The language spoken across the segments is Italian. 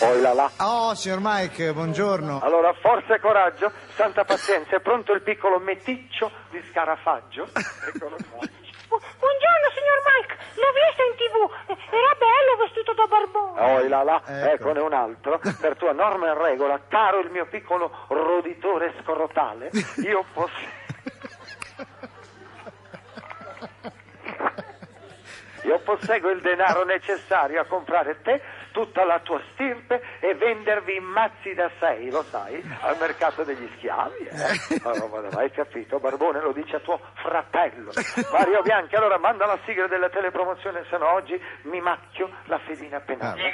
Poi là. Oh, signor Mike, buongiorno. Allora, forza e coraggio, santa pazienza, è pronto il piccolo meticcio di Scarafaggio? Eccolo qua. Buongiorno signor Mike, l'ho visto in TV, era bello vestito da barbone. Oh, là, eccone un altro, per tua norma e regola, caro il mio piccolo roditore scrotale, io posseggo il denaro necessario a comprare te, tutta la tua stirpe e vendervi in mazzi da 6, lo sai, al mercato degli schiavi. Hai capito, Barbone, lo dice a tuo fratello. Mario Bianchi, allora manda la sigla della telepromozione, se no oggi mi macchio la fedina penale.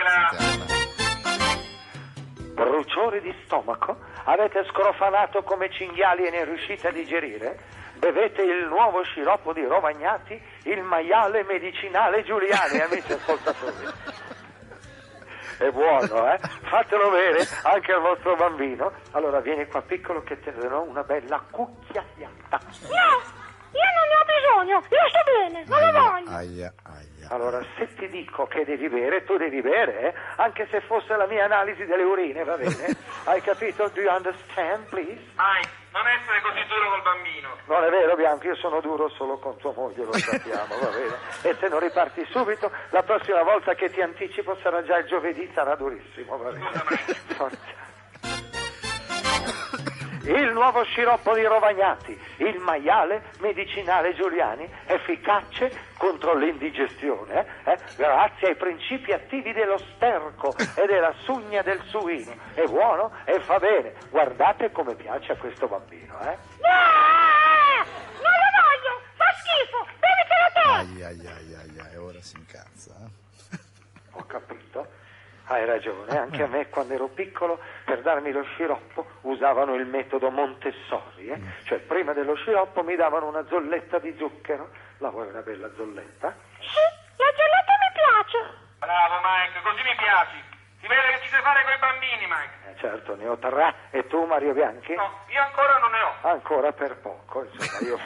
Bruciori di stomaco? Avete scrofanato come cinghiali e ne riuscite a digerire? Bevete il nuovo sciroppo di Rovagnati, il maiale medicinale Giuliani, amici ascoltatori. È buono, Fatelo bere anche al vostro bambino. Allora vieni qua piccolo che te ne darò una bella cucchiaiata. No, io non ne ho bisogno, io sto bene, non lo voglio. Allora, se ti dico che devi bere, tu devi bere, anche se fosse la mia analisi delle urine, va bene? Hai capito? Do you understand, please? Mike, non essere così duro col bambino. Non è vero, Bianco, io sono duro solo con tua moglie, lo sappiamo, va bene? E se non riparti subito, la prossima volta che ti anticipo sarà già il giovedì, sarà durissimo, va bene? Forza. Il nuovo sciroppo di Rovagnati, il maiale medicinale Giuliani, efficace contro l'indigestione, grazie ai principi attivi dello sterco e della sugna del suino. È buono e fa bene. Guardate come piace a questo bambino, No! Non lo voglio! Fa schifo! Bevitelo te! E ora si incazza, Ho capito. Hai ragione, anche a me quando ero piccolo per darmi lo sciroppo usavano il metodo Montessori, cioè prima dello sciroppo mi davano una zolletta di zucchero. La vuoi una bella zolletta? Sì, la zolletta mi piace. Bravo Mike, così mi piaci. Si vede che ci sai fare coi bambini, Mike. Certo, ne ho 3. E tu, Mario Bianchi? No, io ancora non ne ho. Ancora per poco, insomma, io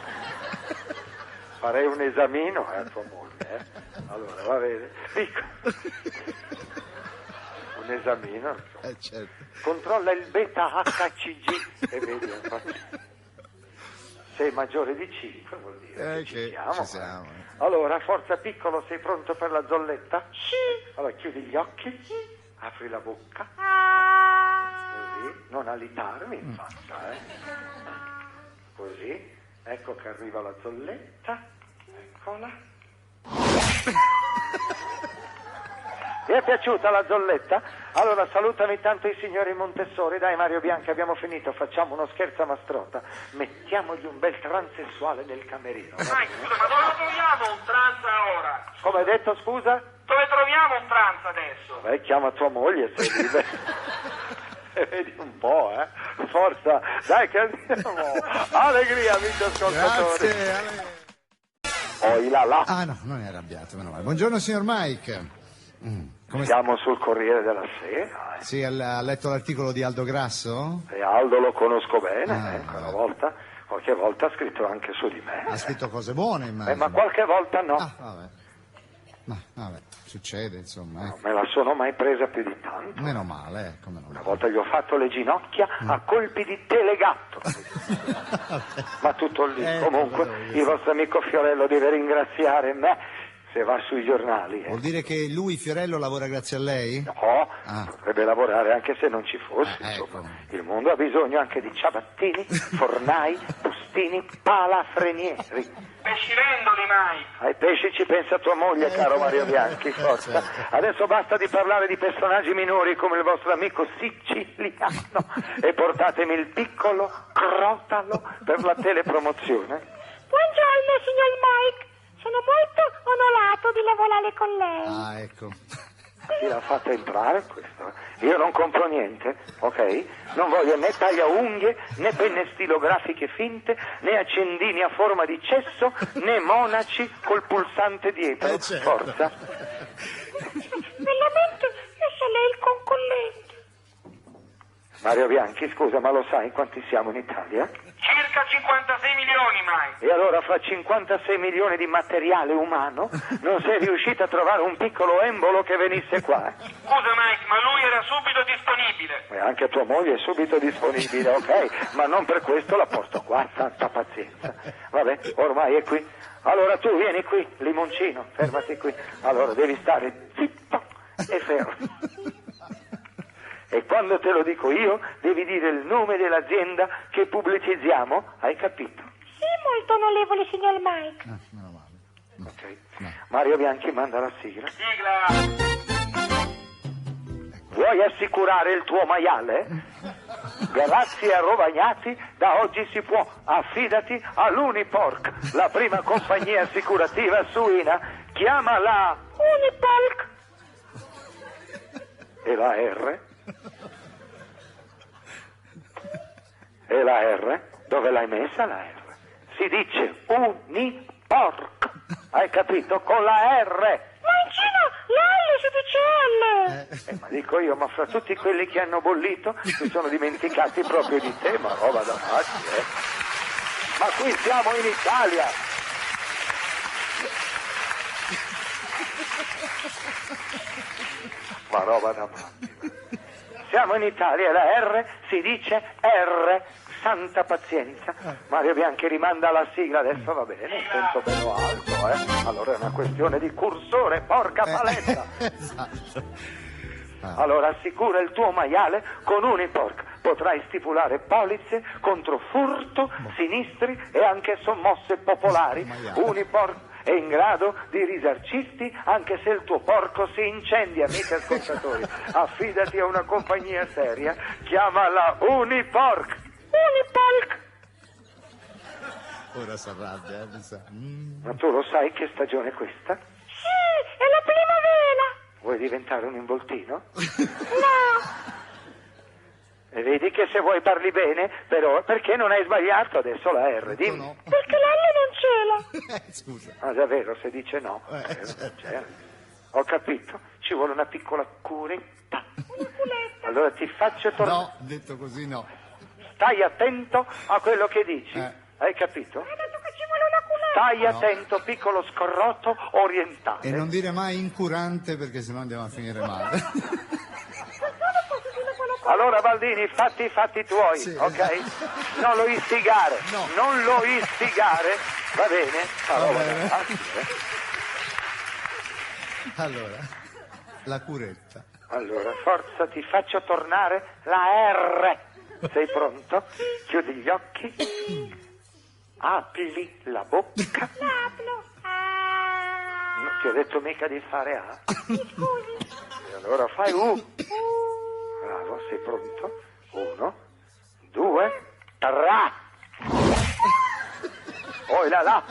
farei un esamino a tua moglie, Allora, va bene. Un esamino, certo. Controlla il beta HCG e vedi, sei maggiore di 5 vuol dire che ci siamo. Allora, forza piccolo, sei pronto per la zolletta? Sì. Allora chiudi gli occhi, apri la bocca, così, non alitarmi in faccia, così, ecco che arriva la zolletta, eccola. Ti è piaciuta la zolletta? Allora salutami tanto i signori Montessori. Dai Mario Bianchi, abbiamo finito, facciamo uno scherzo a Mastrota. Mettiamogli un bel transessuale nel camerino. Mike, scusa, ma dove lo troviamo un trans ora? Come hai detto, scusa? Dove troviamo un trans adesso? Beh, chiama tua moglie se vive. Vedi un po', Forza, dai che andiamo. Allegria, amici ascoltatori. Grazie. Poi là. Ah no, non è arrabbiato, meno male. Buongiorno signor Mike. Come Siamo sul Corriere della Sera. Sì, ha letto l'articolo di Aldo Grasso? E Aldo lo conosco bene, qualche volta ha scritto anche su di me. Ha scritto cose buone, immagino. Ma qualche volta no. Vabbè. Ma vabbè, succede, insomma. Non me la sono mai presa più di tanto. Meno male, come non. Una volta gli ho fatto le ginocchia a colpi di telegatto. Ma tutto lì. Comunque, il vostro amico Fiorello deve ringraziare me se va sui giornali. Vuol dire che lui, Fiorello, lavora grazie a lei? No, potrebbe lavorare anche se non ci fosse. Insomma, ecco. il mondo ha bisogno anche di ciabattini, fornai, bustini, palafrenieri. Pescivendoli, Mike. Ai pesci ci pensa tua moglie, caro Mario Bianchi, forza. Adesso basta di parlare di personaggi minori come il vostro amico siciliano e portatemi il piccolo crotalo per la telepromozione. Buongiorno, signor Mike. Sono molto onorato di lavorare con lei. Ah, ecco. Chi l'ha fatta entrare questo? Io non compro niente, ok? Non voglio né tagliaunghie, né penne stilografiche finte, né accendini a forma di cesso, né monaci col pulsante dietro. Certo. Forza. Veramente, io so lei il concollente. Mario Bianchi, scusa, ma lo sai quanti siamo in Italia? Circa circa 56 milioni, Mike. E allora fra 56 milioni di materiale umano non sei riuscito a trovare un piccolo embolo che venisse qua? Scusa, Mike, ma lui era subito disponibile. E anche tua moglie è subito disponibile, ok? Ma non per questo la porto qua, tanta pazienza. Vabbè, ormai è qui. Allora tu vieni qui, limoncino, fermati qui. Allora devi stare zitto e fermo. E quando te lo dico io, devi dire il nome dell'azienda che pubblicizziamo, hai capito? Sì, molto onorevole signor Mike. Meno male. Ok. No. Mario Bianchi manda la sigla. Sigla. Vuoi assicurare il tuo maiale? Grazie a Rovagnati, da oggi si può. Affidati all'Unipork, la prima compagnia assicurativa suina. Chiamala Unipork. E la R? E la R? Dove l'hai messa la R? Si dice Unipork. Hai capito? Con la R. Ma in Cina la L si dice L. Ma dico io, ma fra tutti quelli che hanno bollito si sono dimenticati proprio di te, ma roba da matti, eh. Ma qui siamo in Italia. Ma roba da matti. Siamo in Italia e la R si dice R. Santa pazienza. Mario Bianchi rimanda la sigla, adesso va bene, il senso bello alto, eh. Allora è una questione di cursore, porca paletta. Esatto. Allora assicura il tuo maiale con Unipork. Potrai stipulare polizze contro furto, sinistri e anche sommosse popolari. Unipork è in grado di risarcirti anche se il tuo porco si incendia, amici ascoltatori. Affidati a una compagnia seria, chiamala Unipork. Unipork. Ora si arrabbia, mi sa. Ma tu lo sai che stagione è questa? Sì, è la primavera. Vuoi diventare un involtino? No. E vedi che se vuoi parli bene, però perché non hai sbagliato adesso la R? Dimmi. No. Perché la L non ce l'ha. Scusa. Ah, davvero, se dice no. Certo. Certo. Ho capito, ci vuole una piccola curetta. Una culetta. Allora ti faccio tornare. No, detto così no. Stai attento a quello che dici. Hai capito? Ha detto che ci vuole una culetta. Stai attento, piccolo scorrotto orientale. E non dire mai incurante perché sennò andiamo a finire male. Allora Baldini, fatti i fatti tuoi, Sì. ok? Non lo istigare, No. non lo istigare, va bene? Allora, bene. Allora, Allora, la curetta. allora, forza, ti faccio tornare la R. Sei pronto? Chiudi gli occhi. Apri la bocca. L'aplo. Ah. Non ti ho detto mica di fare A. Scusi. E allora fai U. Bravo, sei pronto? 1, 2, 3. Oh là,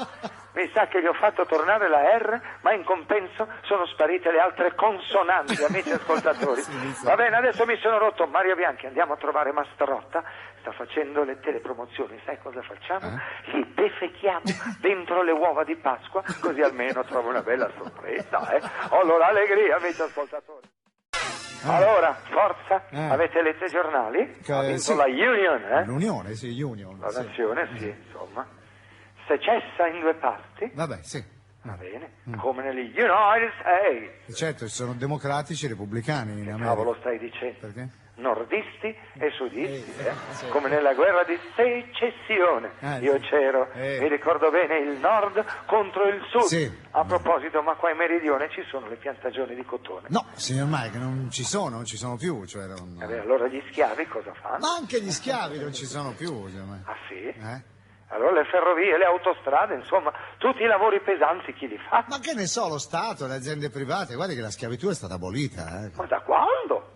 mi sa che gli ho fatto tornare la R, ma in compenso sono sparite le altre consonanti, amici ascoltatori. Sì, mi sa. Va bene, adesso mi sono rotto. Mario Bianchi, andiamo a trovare Mastrotta, sta facendo le telepromozioni, sai cosa facciamo? Li defechiamo dentro le uova di Pasqua, così almeno trovo una bella sorpresa, eh? Allora, allegria, amici ascoltatori. Allora, forza, avete letto i giornali? Ha vinto sì. la Union, eh? L'Unione, sì, Union. La sì. nazione, sì, insomma. Secessa in due parti, Vabbè, sì. va bene, come negli United States. Certo, ci sono democratici e repubblicani in America. Cavolo stai dicendo? Perché? Nordisti e sudisti, sì. come nella guerra di secessione. Io sì. c'ero, mi ricordo bene, il nord contro il sud. Sì. A proposito, ma qua in meridione ci sono le piantagioni di cotone. No, signor Mike, non ci sono più. Cioè non... Allora gli schiavi cosa fanno? Ma anche gli schiavi non ci sono più, signor Mike. Ah sì? Eh? Allora le ferrovie, le autostrade, insomma, tutti i lavori pesanti chi li fa? Ma che ne so, lo Stato, le aziende private, guardi che la schiavitù è stata abolita. Ma da quando?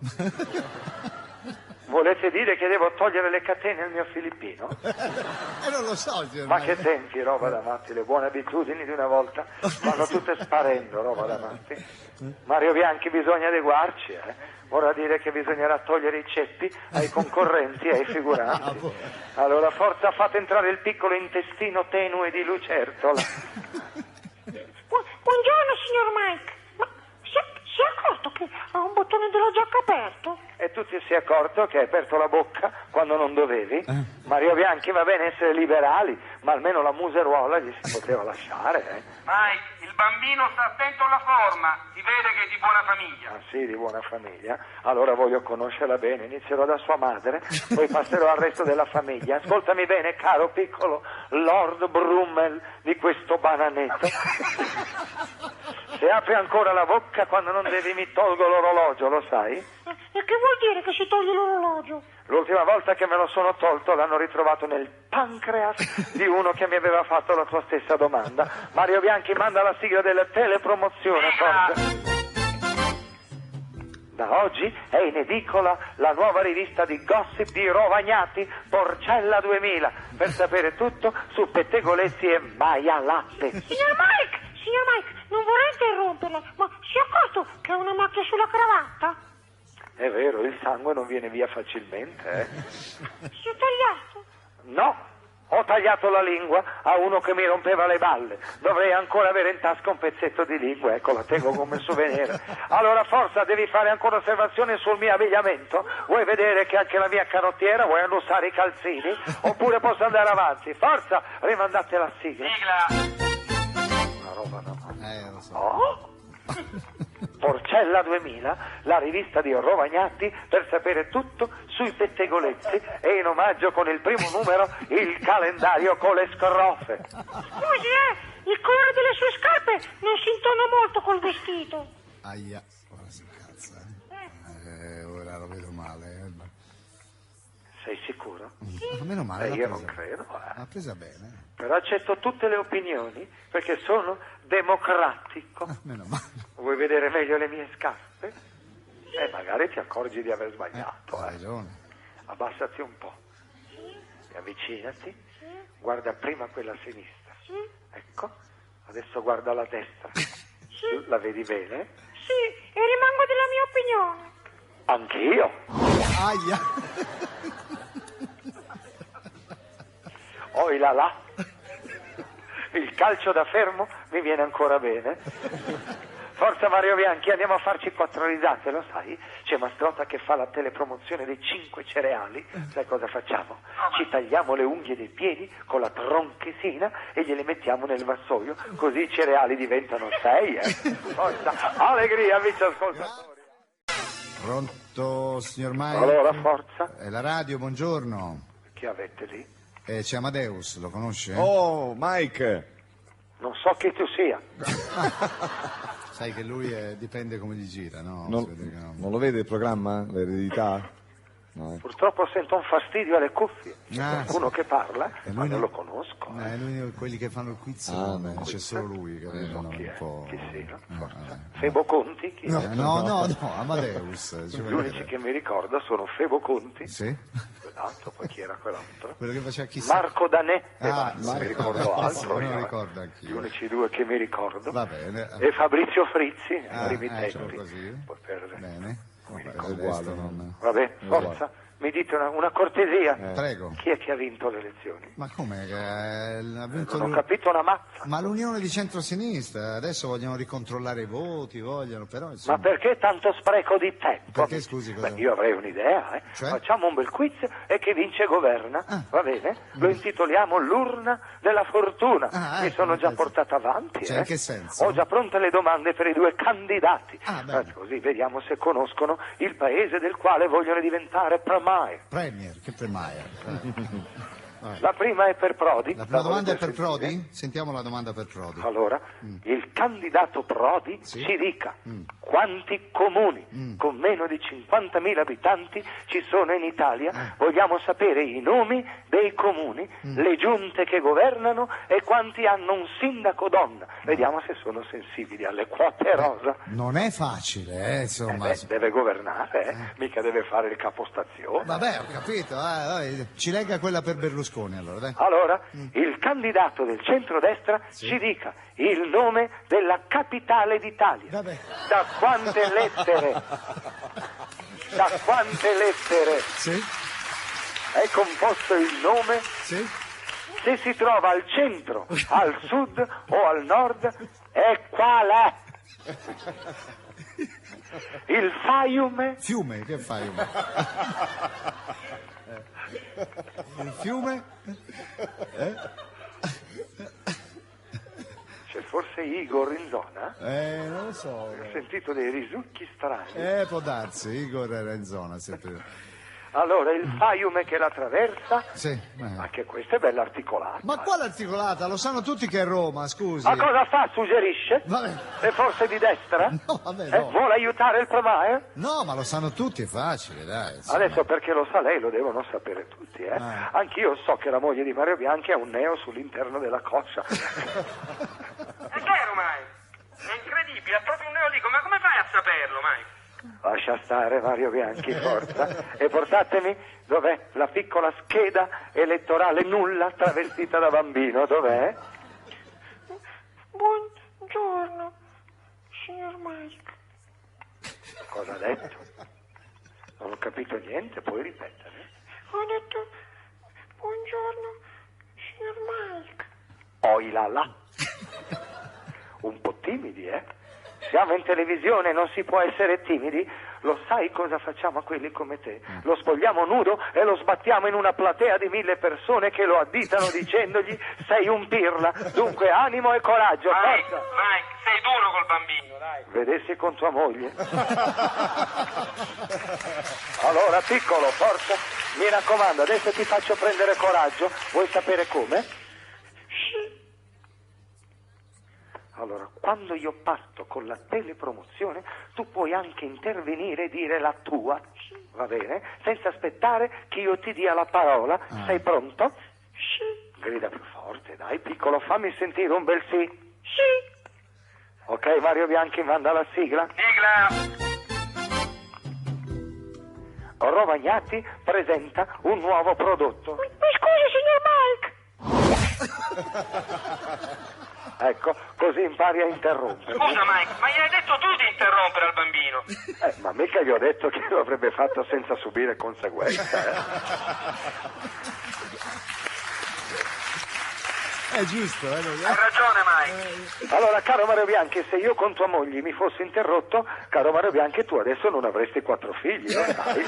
Volete dire che devo togliere le catene al mio filippino? E non lo so, signor Ma Mike. che tempi, roba da matti, le buone abitudini di una volta vanno tutte sparendo, roba da matti. Mario Bianchi, bisogna adeguarci, eh. Vorrà dire che bisognerà togliere i ceppi ai concorrenti e ai figuranti. Allora, forza, fate entrare il piccolo intestino tenue di lucertola. Buongiorno signor Mike. Ma si è accorto notato che ha un bottone della giacca aperto? E tu ti sei accorto che hai aperto la bocca quando non dovevi? Mario Bianchi, va bene essere liberali, ma almeno la museruola gli si poteva lasciare, Mike, il bambino sta attento alla forma, si vede che è di buona famiglia. Ah sì, di buona famiglia? Allora voglio conoscerla bene, inizierò da sua madre, poi passerò al resto della famiglia. Ascoltami bene, caro piccolo Lord Brummel di questo bananetto. Se apri ancora la bocca quando non devi mi tolgo l'orologio, lo sai? E che vuol dire che si toglie l'orologio? L'ultima volta che me lo sono tolto l'hanno ritrovato nel pancreas di uno che mi aveva fatto la tua stessa domanda. Mario Bianchi, manda la sigla della telepromozione, forza. Da oggi è in edicola la nuova rivista di gossip di Rovagnati, Porcella 2000, per sapere tutto su pettegolezzi e Maia Latte. Signor Mike, non vorrei interromperla, ma si è accorto che ha una macchia sulla cravatta? È vero, il sangue non viene via facilmente, Si è tagliato? No, ho tagliato la lingua a uno che mi rompeva le balle. Dovrei ancora avere in tasca un pezzetto di lingua, ecco, la tengo come souvenir. Allora, forza, devi fare ancora osservazioni sul mio abbigliamento? Vuoi vedere che anche la mia canottiera, vuoi annussare i calzini? Oppure posso andare avanti? Forza, rimandate la sigla. Sigla. Una roba da lo so. Oh? Porcella 2000, la rivista di Rovagnati per sapere tutto sui pettegolezzi e in omaggio con il primo numero il calendario con le scrofe. Scusi, il colore delle sue scarpe non si intona molto col vestito. Aia, ora si incazza. Ora lo vedo male. Sei sicuro? Ma meno male. Io non credo. L'ha presa bene. Però accetto tutte le opinioni perché sono democratico. Meno male. Vuoi vedere meglio le mie scarpe? Magari ti accorgi di aver sbagliato. Hai ragione. Abbassati un po'. E avvicinati. Guarda prima quella a sinistra. Ecco. Adesso guarda la destra. La vedi bene? Sì, e rimango della mia opinione. Anch'io. Aia. Oi là là. Il calcio da fermo mi viene ancora bene. Forza Mario Bianchi, andiamo a farci 4 risate, lo sai? C'è Mastrotta che fa la telepromozione dei 5 cereali. Sai cosa facciamo? Ci tagliamo le unghie dei piedi con la tronchesina e gliele mettiamo nel vassoio, così i cereali diventano 6. Forza, allegria, amici ascoltatori. Pronto, signor Mike? Allora, forza. È la radio, buongiorno. Chi avete lì? C'è Amadeus, lo conosce? Oh, Mike! Non so chi tu sia. Sai che lui dipende come gli gira, no? Non, Si vede che no. non lo vede il programma? L'eredità? No. Purtroppo sento un fastidio alle cuffie. C'è Ah, qualcuno sì. che parla, E ma lui non no. lo conosco. Lui, quelli che fanno il quiz, Ah, no, no. c'è solo lui che vedono Chi un è? po'. Chi sia? vabbè. Febo Conti? Chi è? No, Amadeus. ci Gli vuole unici vedere. che mi ricordo sono Febo Conti, Sì? quell'altro, poi chi era quell'altro? Quello che faceva chissà. Marco Danè, e Ah, basta, sì, mi ricordo vabbè, altro. me lo io, ricordo Gli anch'io. unici 2 che mi ricordo. Va bene. E Fabrizio Frizzi, ai Ah, primi ecco tempi. così. Poi per... Bene. Mi Vabbè, ricordo. il uguale, resto non- Vabbè, Uguale. forza, mi dite una cortesia. Prego. Chi è che ha vinto le elezioni? Ma come? Ha vinto Non ho capito una mazza. Ma l'unione di centrosinistra, adesso vogliono ricontrollare i voti, però insomma. Ma perché tanto spreco di tempo? Perché, scusi, cosa? Beh, io avrei un'idea, eh. Cioè? Facciamo un bel quiz e chi vince governa, Ah. va bene? Lo intitoliamo l'urna della fortuna. Ah, Mi ecco, sono già in che portata avanti, Cioè, in che senso? Ho già pronte le domande per i 2 candidati. Ah, bene. Così vediamo se conoscono il paese del quale vogliono diventare premier. Premier, che Premier? La prima è per Prodi. La prima domanda è per volete sentire? Prodi? Sentiamo la domanda per Prodi. Allora, il candidato Prodi Sì. ci dica quanti comuni con meno di 50.000 abitanti ci sono in Italia. Vogliamo sapere i nomi dei comuni, le giunte che governano e quanti hanno un sindaco donna. Vediamo se sono sensibili alle quote rosa. Non è facile, insomma. Deve governare, mica deve fare il capostazione. Vabbè, ho capito. Ci legga quella per Berlusconi, allora, dai. Allora, il candidato del centrodestra ci dica il nome della capitale d'Italia. Vabbè. Da quante lettere? Da quante lettere Sì? è composto il nome? Sì? Se si trova al centro, al sud o al nord, e qual è? Il fiume? Fiume, che fai? Il fiume? C'è forse Igor in zona? Non lo so. Ho sentito dei risucchi strani. Può darsi, Igor era in zona, sempre. Allora, il fiume che la traversa? Sì. Anche questa è bella articolata. Ma quale articolata? Lo sanno tutti che è Roma, scusi. Ma cosa fa? Suggerisce? Vabbè. È forse di destra? No, vabbè, no. Vuole aiutare il Pramae? No, ma lo sanno tutti, è facile, dai. Insomma. Adesso perché lo sa lei, lo devono sapere tutti, eh? Anch'io so che la moglie di Mario Bianchi ha un neo sull'interno della coscia. È vero, Mike. È incredibile, ha proprio un neo lì. Ma come fai a saperlo, Mike? Lascia stare Mario Bianchi, forza. E portatemi, dov'è la piccola scheda elettorale nulla travestita da bambino, dov'è? Buongiorno, signor Mike. Cosa ha detto? Non ho capito niente, puoi ripetere? Ho detto buongiorno, signor Mike. Oi là là. Un po' timidi, eh? Siamo in televisione, non si può essere timidi. Lo sai cosa facciamo a quelli come te? Lo spogliamo nudo e lo sbattiamo in una platea di 1000 persone che lo additano dicendogli sei un pirla. Dunque animo e coraggio, Mike, forza. Mike, sei duro col bambino, dai. Vedessi con tua moglie. Allora, piccolo, forza. Mi raccomando, adesso ti faccio prendere coraggio. Vuoi sapere come? Sì. Allora, quando io parto con la telepromozione, tu puoi anche intervenire e dire la tua, va bene? Senza aspettare che io ti dia la parola. Sei pronto? Sì. Grida più forte, dai, piccolo, fammi sentire un bel sì. Sì. Ok, Mario Bianchi, manda la sigla. Sigla. Romagnati presenta un nuovo prodotto. Mi scusi, signor Mike. Ecco, così impari a interrompere. Scusa, Mike, ma gli hai detto tu di interrompere al bambino? Ma mica gli ho detto che lo avrebbe fatto senza subire conseguenze. È giusto, Hai ragione, Mike. Allora, caro Mario Bianchi, se io con tua moglie mi fossi interrotto, caro Mario Bianchi, tu adesso non avresti 4 figli, lo sai?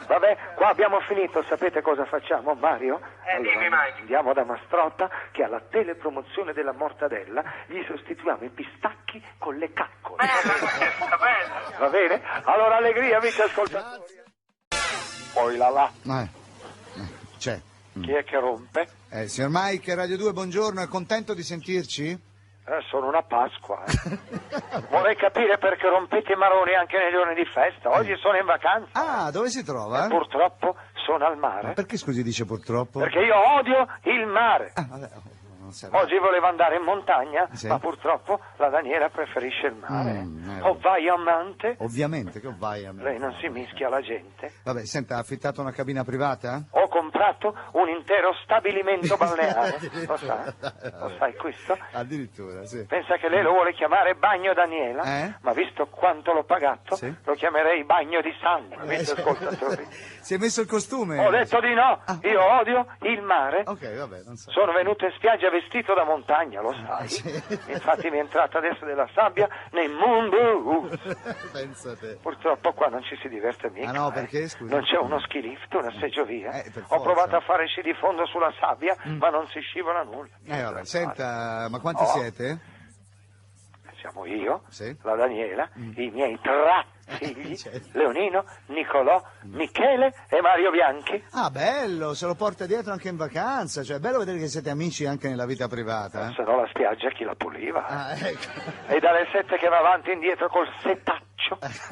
Vabbè, qua abbiamo finito, sapete cosa facciamo, Mario? Dimmi, Mike. Andiamo da Mastrota che alla telepromozione della mortadella gli sostituiamo i pistacchi con le caccole. Bella, bella. Va bene? Allora, allegria, amici ascoltatori. Poi là. C'è. Chi è che rompe? Signor Mike, Radio 2, buongiorno, è contento di sentirci? Sono una Pasqua. Vorrei capire perché rompete i maroni anche nei giorni di festa. Oggi sono in vacanza. Ah, dove si trova? Purtroppo sono al Ma mare. perché scusi dice purtroppo? Perché io odio il mare. Vabbè, non serve. Oggi volevo andare in montagna, Sì. ma purtroppo la Daniela preferisce il mare. vabbè. O vai amante, Ovviamente, che vai a me. lei non si mischia alla gente. Vabbè, senta, ha affittato una cabina privata? Ho comprato un intero stabilimento balneare. Lo sa? Lo sai questo? Addirittura, sì. Pensa che lei lo vuole chiamare Bagno Daniela, ma visto quanto l'ho pagato, Sì. lo chiamerei Bagno di Sangue, visto ascoltatori. Si è messo il costume? Ho detto di no, io odio il mare. Ok, vabbè, non so. Sono venuto in spiaggia vestito da montagna, lo sai. Sì. Infatti mi è entrata adesso della sabbia nei mondo. Pensa te. Purtroppo qua non ci si diverte mica. Ah, no, perché, scusi? Non c'è uno ski lift, una seggiovia. Per Ho forza. provato a fare sci di fondo sulla sabbia, ma non si scivola nulla. Vabbè, senta, ma quanti Oh. siete? Siamo io, Sì. la Daniela, i miei 3 figli, Certo. Leonino, Nicolò, Michele e Mario Bianchi. Ah, bello, se lo porta dietro anche in vacanza, cioè è bello vedere che siete amici anche nella vita privata. Se no la spiaggia chi la puliva? Ah, ecco. E dalle 7 che va avanti e indietro col setaccio.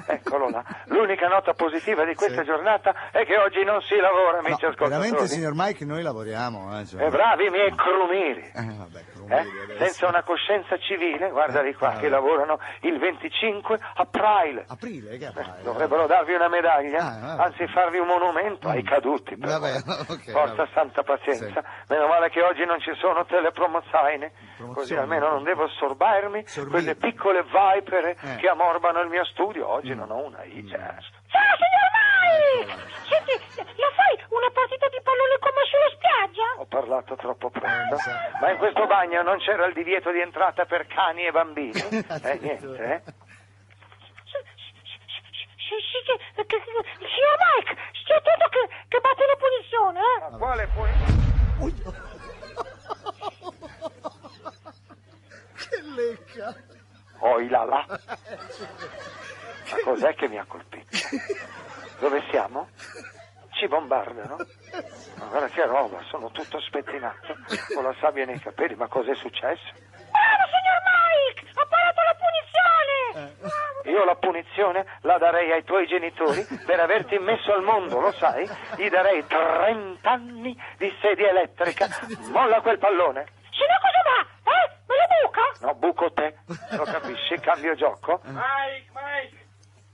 Eccolo là. L'unica nota positiva di questa giornata è che oggi non si lavora, amici No, ascoltatori. veramente, signor Mike, noi lavoriamo. Cioè. E bravi i miei crumiri. Vabbè, crumiri adesso. Senza una coscienza civile, guardali qua che lavorano il 25 aprile. Aprile, che aprile? Dovrebbero darvi una medaglia, vabbè. anzi farvi un monumento ai caduti. Per Vabbè, favore. ok, Forza vabbè. santa pazienza. Sì. Meno male che oggi non ci sono telepromozaine, così almeno non devo sorbarmi quelle piccole vipere che ammorbano il mio studio. Oggi non ho una I, certo. Ciao, signor Mike! Senti, lo fai una partita di pallone come sulla spiaggia? Ho parlato troppo presto, ma in questo bagno non c'era il divieto di entrata per cani e bambini. Niente, eh? Poi là. Ma cos'è che mi ha colpito? Dove siamo? Ci bombardano? Ma guarda che roba, sono tutto spettinato, con la sabbia nei capelli, ma cos'è successo? Bravo, signor Mike! Ha parato la punizione! Io la punizione la darei ai tuoi genitori per averti messo al mondo, lo sai? Gli darei 30 anni di sedia elettrica. Molla quel pallone. Se no cosa va? Me la buca? No, buco te. Lo capisci? Cambio gioco. Mike,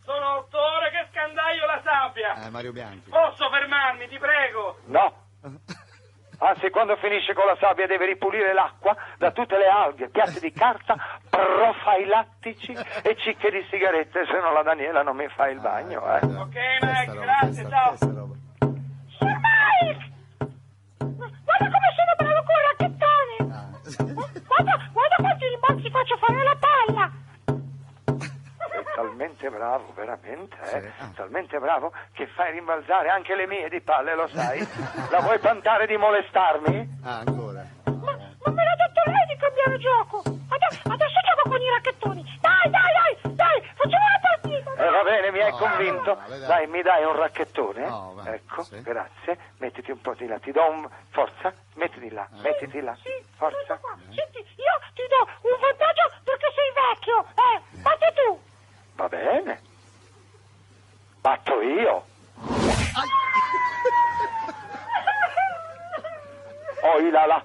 sono 8 ore che scandaglio la sabbia. Mario Bianchi. Posso fermarmi, ti prego? No. Anzi, quando finisce con la sabbia deve ripulire l'acqua da tutte le alghe, piatti di carta, profilattici e cicche di sigarette, se no la Daniela non mi fa il bagno, Ok, Mike, grazie, ciao. Signor Mike! Guarda come sono bravo con il racchettone! Guarda quanti rimbalzi faccio fare alla palla! È talmente bravo, veramente, talmente bravo che fai rimbalzare anche le mie di palle, lo sai? La vuoi tentare di molestarmi? Ancora. Ma me l'ha detto lei di cambiare gioco! Adesso gioco con i racchettoni! Dai, facciamo la partita! Va bene, mi hai convinto. Dai, mi dai un racchettone? No, va, Ecco, sì. grazie. Mettiti un po' di là, ti do un... Forza, mettiti là, mettiti là. Sì, Forza. qua. Senti, io ti do un vantaggio perché sei vecchio! Batti tu! Va bene. Batto io. Oi là.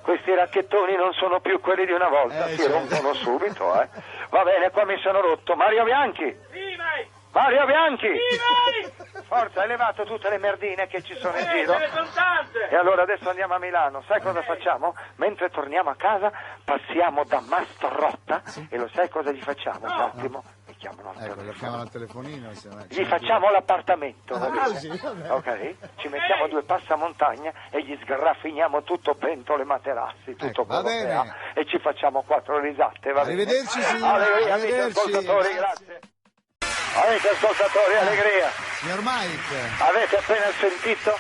Questi racchettoni non sono più quelli di una volta, si rompono subito, eh. Va bene, qua mi sono rotto. Mario Bianchi! Sì, Mike! Mario Bianchi! Sì, Mike! Forza, hai levato tutte le merdine che ci sono in Ce giro? ne sono tante! E allora adesso andiamo a Milano, sai cosa facciamo? Mentre torniamo a casa passiamo da Mastro Rotta e lo sai cosa gli facciamo? Un attimo, mi chiamano al Ecco, lo telefono. chiamano al telefonino. Gli facciamo l'appartamento, va bene? così, va bene. Ok? Ci mettiamo 2 passamontagna e gli sgraffiniamo tutto pentole, materassi, tutto Ecco, va quello che bene. ha e ci facciamo 4 risate, va bene? Arrivederci, signora. Allegria, amici Arrivederci. ascoltatori, grazie. Amici ascoltatori, allegria. Signor Mike. Avete appena sentito?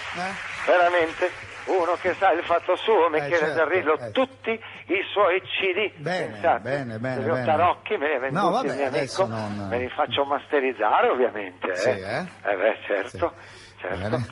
Veramente? Uno che sa il fatto suo, Michele certo, Zarrillo, tutti i suoi CD. Bene, Pensate, bene, se li ho bene. tarocchi, me li ha venduti No, vabbè, il mio adesso amico, non- me li faccio masterizzare ovviamente. Sì, Certo. Bene,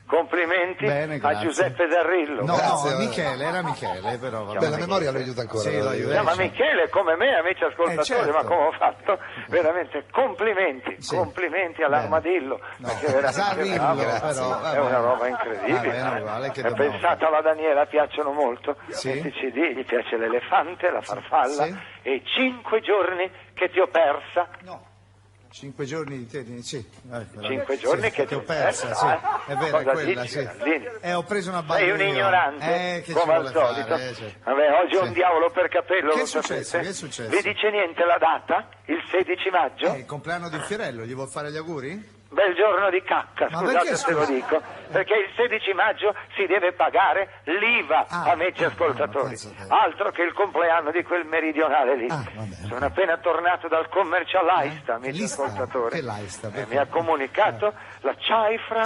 Complimenti Bene, a grazie. Giuseppe Zarrillo. No, Grazie, Michele, era Michele, però vabbè. Beh, la memoria lo aiuta ancora. Sì, lo aiuta. No, ma Michele come me, amici ascoltatori, certo. ma come ho fatto? Veramente complimenti, Sì. complimenti all'armadillo, perché veramente Zarrillo, bravo. però, è una roba incredibile. Vabbè, no, vale che E dobbiamo pensate alla Daniela, piacciono molto Sì. questi CD, gli piace l'elefante, la farfalla Sì. e 5 giorni che ti ho persa. No. 5 giorni di te, sì. 5 giorni che ti ho ti- persa, sì. È vero, è Cosa quella, dici, sì. Gandini? Ho preso una Sei ballerina. un ignorante, che come ci al vuole solito. fare, certo. Vabbè, oggi ho Sì. un diavolo per capello, Che lo è successo? sapete? Che è successo? Vi dice niente la data? Il 16 maggio? Il compleanno di Fiorello, gli vuol fare gli auguri? Bel giorno di cacca, Ma scusate perché, se lo scusa? dico, perché il 16 maggio si deve pagare l'IVA, amici ascoltatori, penso che- altro che il compleanno di quel meridionale lì. vabbè. Sono appena tornato dal commercialista, amici Lista? ascoltatori. Che l'Aista? Perché? Mi ha comunicato la cifra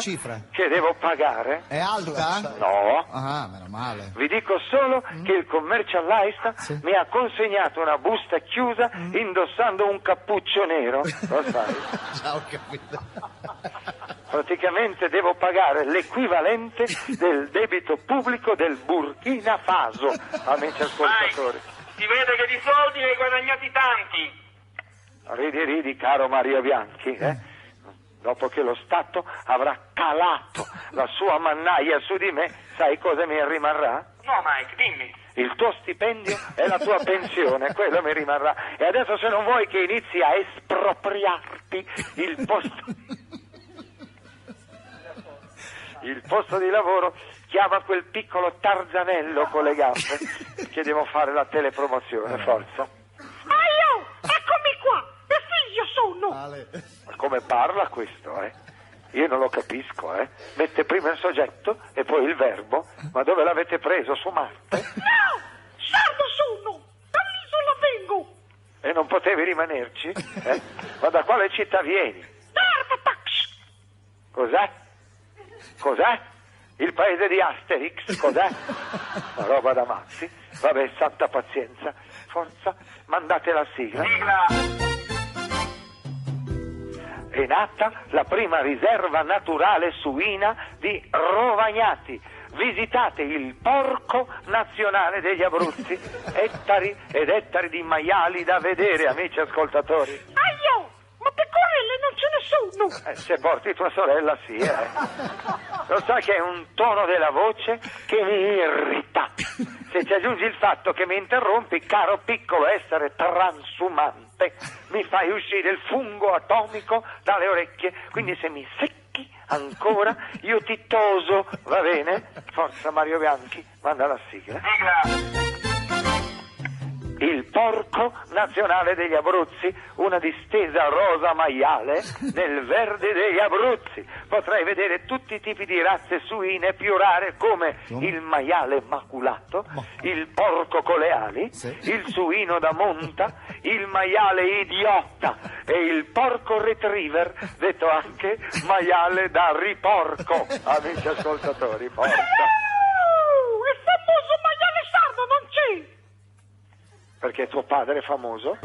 che devo pagare. È alta? No. Ah, meno male. Vi dico solo che il commercialista mi ha consegnato una busta chiusa indossando un cappuccio nero, lo sai? Già ho capito. Praticamente devo pagare l'equivalente del debito pubblico del Burkina Faso, amici ascoltatori. Si vede che di soldi ne hai guadagnati tanti. Ridi, caro Mario Bianchi, Dopo che lo Stato avrà calato la sua mannaia su di me, sai cosa mi rimarrà? No, Mike, dimmi. Il tuo stipendio e la tua pensione, quello mi rimarrà. E adesso se non vuoi che inizi a espropriarti il posto di lavoro, chiama quel piccolo tarzanello con le gambe che devo fare la telepromozione, forza. Aio! Eccomi qua! E figlio sono! Ma come parla questo, Io non lo capisco, Mette prima il soggetto e poi il verbo, ma dove l'avete preso? Su Marte? No! Sardo sono! Dall'isola vengo! E non potevi rimanerci? Ma da quale città vieni? Darmatax! Cos'è? Il paese di Asterix, cos'è? Una roba da matti. Vabbè, santa pazienza. Forza, mandate la sigla. Sigla! È nata la prima riserva naturale suina di Rovagnati. Visitate il Porco Nazionale degli Abruzzi. Ettari ed ettari di maiali da vedere, amici ascoltatori. Aio! Ma pecorelle non ce ne sono! Se porti tua sorella, sì, Lo sai che è un tono della voce che mi irrita. Se ci aggiungi il fatto che mi interrompi, caro piccolo essere transumante, mi fai uscire il fungo atomico dalle orecchie. Quindi se mi secchi ancora, io ti toso, va bene? Forza Mario Bianchi, manda la sigla. Sigla! Il Porco Nazionale degli Abruzzi, una distesa rosa maiale nel verde degli Abruzzi. Potrai vedere tutti i tipi di razze suine più rare come il maiale maculato, il porco con le ali, il suino da monta, il maiale idiota e il porco retriever, detto anche maiale da riporco. Amici ascoltatori, forza. Il famoso maiale sardo non c'è! Perché tuo padre è famoso?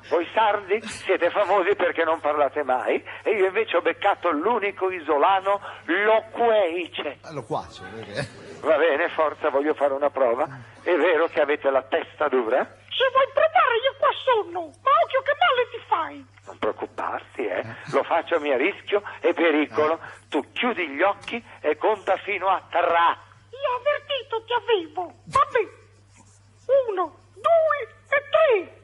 Voi sardi siete famosi perché non parlate mai e io invece ho beccato l'unico isolano loqueice. Loquace, perché? Va bene, forza, voglio fare una prova. È vero che avete la testa dura? Se vuoi provare io qua sono, ma occhio che male ti fai! Non preoccuparti, Lo faccio a mio rischio e pericolo. Tu chiudi gli occhi e conta fino a 3. Io avvertito ti avevo! Vabbè! 1, 2 e 3!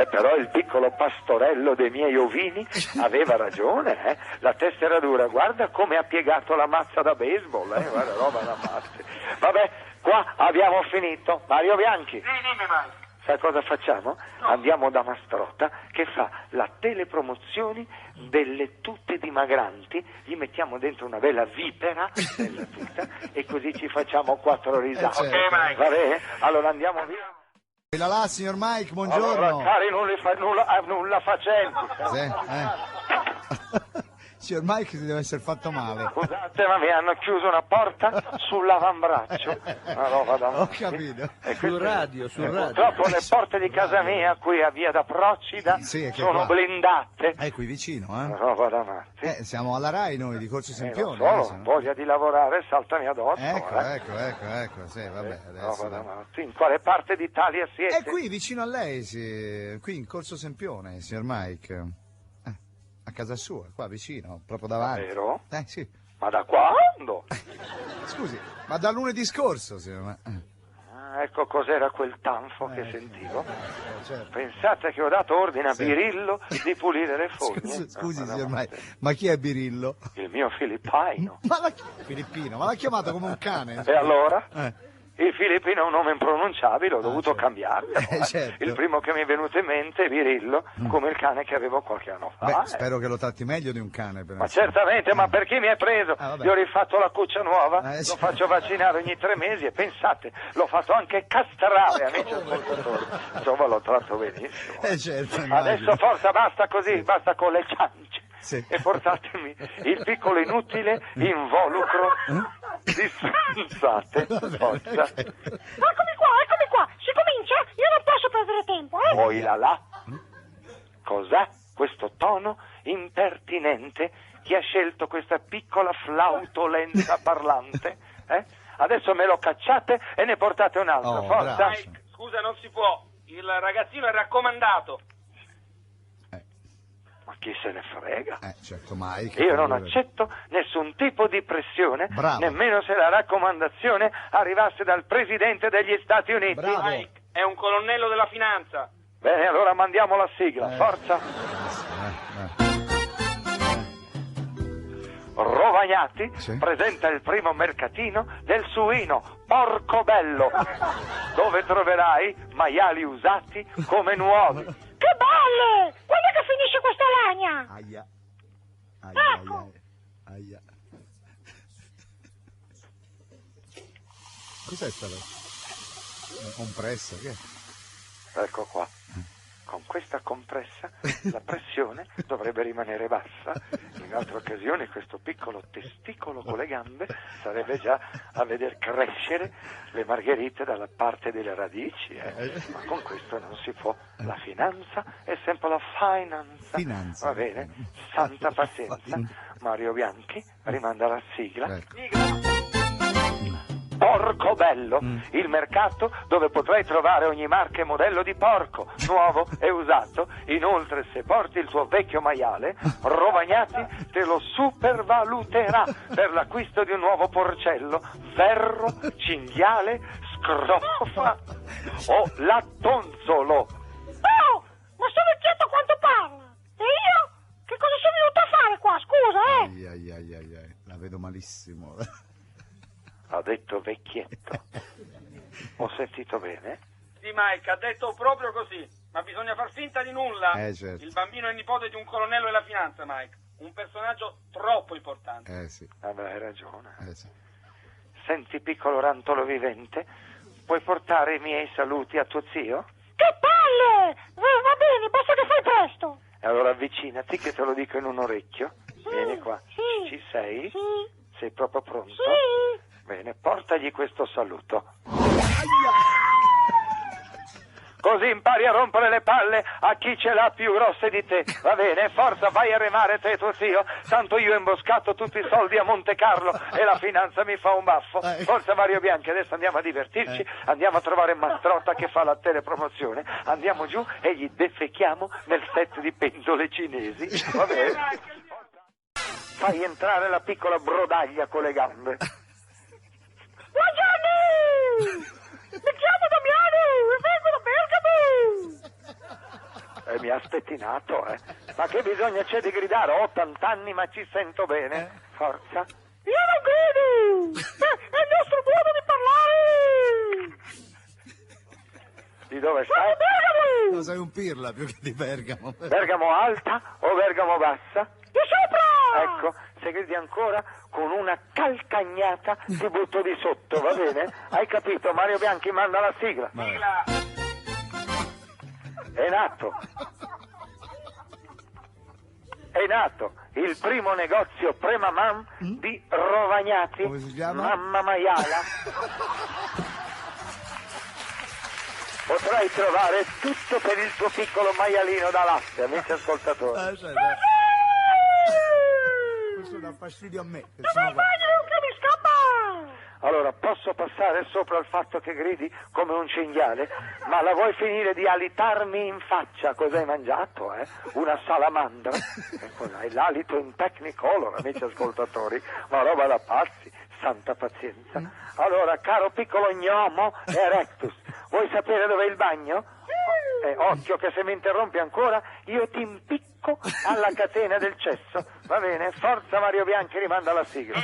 Però il piccolo pastorello dei miei ovini aveva ragione, La testa era dura, guarda come ha piegato la mazza da baseball, guarda, roba da mazze. Vabbè, qua abbiamo finito. Mario Bianchi, Sì, dimmi, Mike. sai cosa facciamo? Andiamo da Mastrota che fa la telepromozioni delle tute dimagranti, gli mettiamo dentro una bella vipera nella tuta e così ci facciamo 4 risate. Ok, Mike. Va bene? Allora andiamo via. E là, signor Mike, buongiorno. Allora, cari nulla facenti. Sì, Signor Mike si deve essere fatto male. Scusate, ma mi hanno chiuso una porta sull'avambraccio. Una roba da Ho capito. Sul radio. Purtroppo le porte di casa mia, qui a Via da Procida, Sì, è che sono qua. blindate. È qui vicino, Una roba da matti. Siamo alla Rai noi, di Corso Lo Sempione. so, se no- voglia di lavorare, saltami addosso. Ecco, sì, vabbè, adesso. Roba da matti. In quale parte d'Italia siete? È qui vicino a lei, qui in Corso Sempione, signor Mike. A casa sua, qua vicino, proprio davanti. Vero? Sì. Ma da quando? Scusi, ma da lunedì scorso, signor Mike. Ecco cos'era quel tanfo che sentivo. Certo. Pensate che ho dato ordine a Birillo di pulire le fogne. Scusi, signor Mike, ma chi è Birillo? Il mio filippino. Filippino, ma l'ha chiamato come un cane? E allora? Il filippino è un nome impronunciabile, ho dovuto cambiarlo. Certo. Il primo che mi è venuto in mente è Birillo, come il cane che avevo qualche anno fa. Beh, spero che lo tratti meglio di un cane. Ma certamente, ma per chi mi hai preso? vabbè. Gli ho rifatto la cuccia nuova, lo sì. faccio vaccinare ogni 3 mesi e pensate, l'ho fatto anche castrare, amici ascoltatori. Insomma, lo tratto benissimo. Certo, Adesso immagino. forza, basta così, basta con le ciance. Sì. E portatemi il piccolo inutile involucro di stronzate. Forza. Eccomi qua, si comincia? Io non posso perdere tempo, Poi là. Cos'è questo tono impertinente? Chi ha scelto questa piccola flautolenza parlante? Adesso me lo cacciate e ne portate un altro. Oh, Forza. bravo. Mike, scusa, non si può. Il ragazzino è raccomandato. Ma chi se ne frega? Certo, Mike. Io non accetto nessun tipo di pressione, Bravo. nemmeno se la raccomandazione arrivasse dal Presidente degli Stati Uniti. Bravo. Mike, è un colonnello della finanza. Bene, allora mandiamo la sigla. Forza. Rovagnati Sì. presenta il primo mercatino del suino Porcobello, dove troverai maiali usati come nuovi. Che balle! Quando è che finisce questa lagna? Aia. Ecco. Aia. Cos'è stato? Compresso, che è? Ecco qua. Con questa compressa la pressione dovrebbe rimanere bassa. In altre occasioni questo piccolo testicolo con le gambe sarebbe già a veder crescere le margherite dalla parte delle radici. Ma con questo non si può. La finanza è sempre la finanza. Va bene? Santa pazienza. Mario Bianchi rimanda la sigla. Porco Bello, il mercato dove potrai trovare ogni marca e modello di porco, nuovo e usato. Inoltre, se porti il tuo vecchio maiale, Rovagnati te lo supervaluterà per l'acquisto di un nuovo porcello, ferro, cinghiale, scrofa o lattonzolo. Oh, ma sto vecchietto quanto parla? E io? Che cosa sono venuto a fare qua, scusa, Ai, la vedo malissimo. Ha detto vecchietto. Ho sentito bene? Sì, Mike, ha detto proprio così. Ma bisogna far finta di nulla. Certo. Il bambino è nipote di un colonnello della finanza, Mike. Un personaggio troppo importante. Sì. Vabbè, hai ragione. Sì. Senti, piccolo rantolo vivente, puoi portare i miei saluti a tuo zio? Che palle! Va bene, basta che fai presto. E allora avvicinati che te lo dico in un orecchio. Sì, Vieni qua. sì. Ci sei? Sì. Sei proprio pronto? Sì. Bene, portagli questo saluto. Così impari a rompere le palle a chi ce l'ha più grosse di te. Va bene? Forza, vai a remare te e tuo zio. Tanto io ho imboscato tutti i soldi a Monte Carlo e la finanza mi fa un baffo. Forza Mario Bianchi, adesso andiamo a divertirci. Andiamo a trovare Mastrotta che fa la telepromozione. Andiamo giù e gli defechiamo nel set di pendole cinesi. Va bene? Fai entrare la piccola brodaglia con le gambe. Buongiorno! Mi chiamo Damiano e vengo da Bergamo! Mi ha spettinato, Ma che bisogno c'è di gridare? Ho 80 anni ma ci sento bene. Forza. Io non grido! È il nostro modo di parlare! Di dove Sono stai? di Bergamo! No, sei un pirla più che di Bergamo. Bergamo alta o Bergamo bassa? Di sopra! Ecco, se gridi ancora con una calcagnata ti butto di sotto, va bene? Hai capito? Mario Bianchi manda la sigla. Sigla. È nato il primo negozio Premamam di Rovagnati. Come si chiama? Mamma Maiala. Potrai trovare tutto per il tuo piccolo maialino da latte, amici ascoltatori. Questo dà fastidio a me. Dove vai, che mi scappa! Allora, posso passare sopra il fatto che gridi come un cinghiale, ma la vuoi finire di alitarmi in faccia? Cosa hai mangiato, Una salamandra? Ecco, hai l'alito in technicolor, amici ascoltatori, ma roba da pazzi, santa pazienza. Allora, caro piccolo gnomo erectus, vuoi sapere dov'è il bagno? Occhio che se mi interrompi ancora io ti impicco alla catena del cesso. Va bene? Forza Mario Bianchi, rimanda la sigla.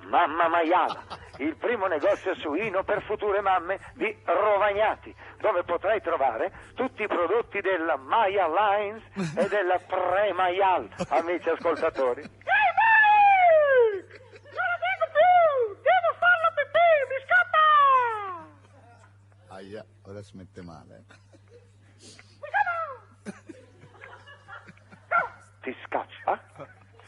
Mamma Maiala, il primo negozio suino per future mamme di Rovagnati, dove potrai trovare tutti i prodotti della Maya Lines e della Pre-Maial, amici ascoltatori. Ehi, vai! Non la tengo più! Devo fare la pipì! Mi scappa! Aia, ora smette male. Ti scappa?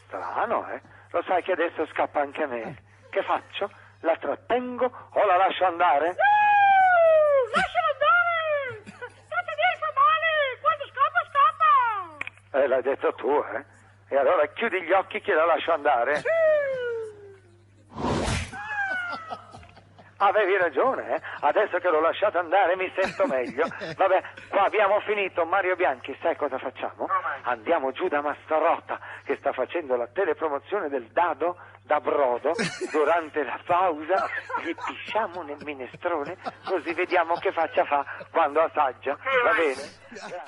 Strano, Lo sai che adesso scappa anche a me? Che faccio? La trattengo o la lascio andare? No! Lasciala andare! State via, fa male! Quando scappa! L'hai detto tu, E allora chiudi gli occhi che la lascio andare? Avevi ragione, Adesso che l'ho lasciato andare mi sento meglio. Vabbè, qua abbiamo finito. Mario Bianchi, sai cosa facciamo? Andiamo giù da Mastrotta, che sta facendo la telepromozione del dado da brodo. Durante la pausa gli pisciamo nel minestrone, così vediamo che faccia fa quando assaggia. Va bene? Grazie.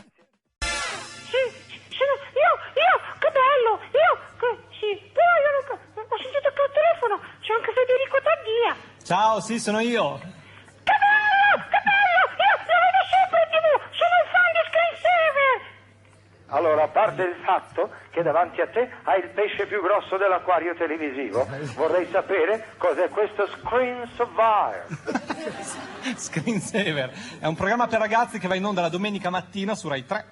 Sì, io, che bello! Sì, però io non... Ho sentito che al telefono c'è anche Federico Taglia. Ciao, sì, sono io. Che bello! Io lo vedo sempre in TV! Sono un fan di Screensaver! Allora, a parte il fatto che davanti a te hai il pesce più grosso dell'acquario televisivo, vorrei sapere cos'è questo Screensaver. Screensaver è un programma per ragazzi che va in onda la domenica mattina su Rai 3.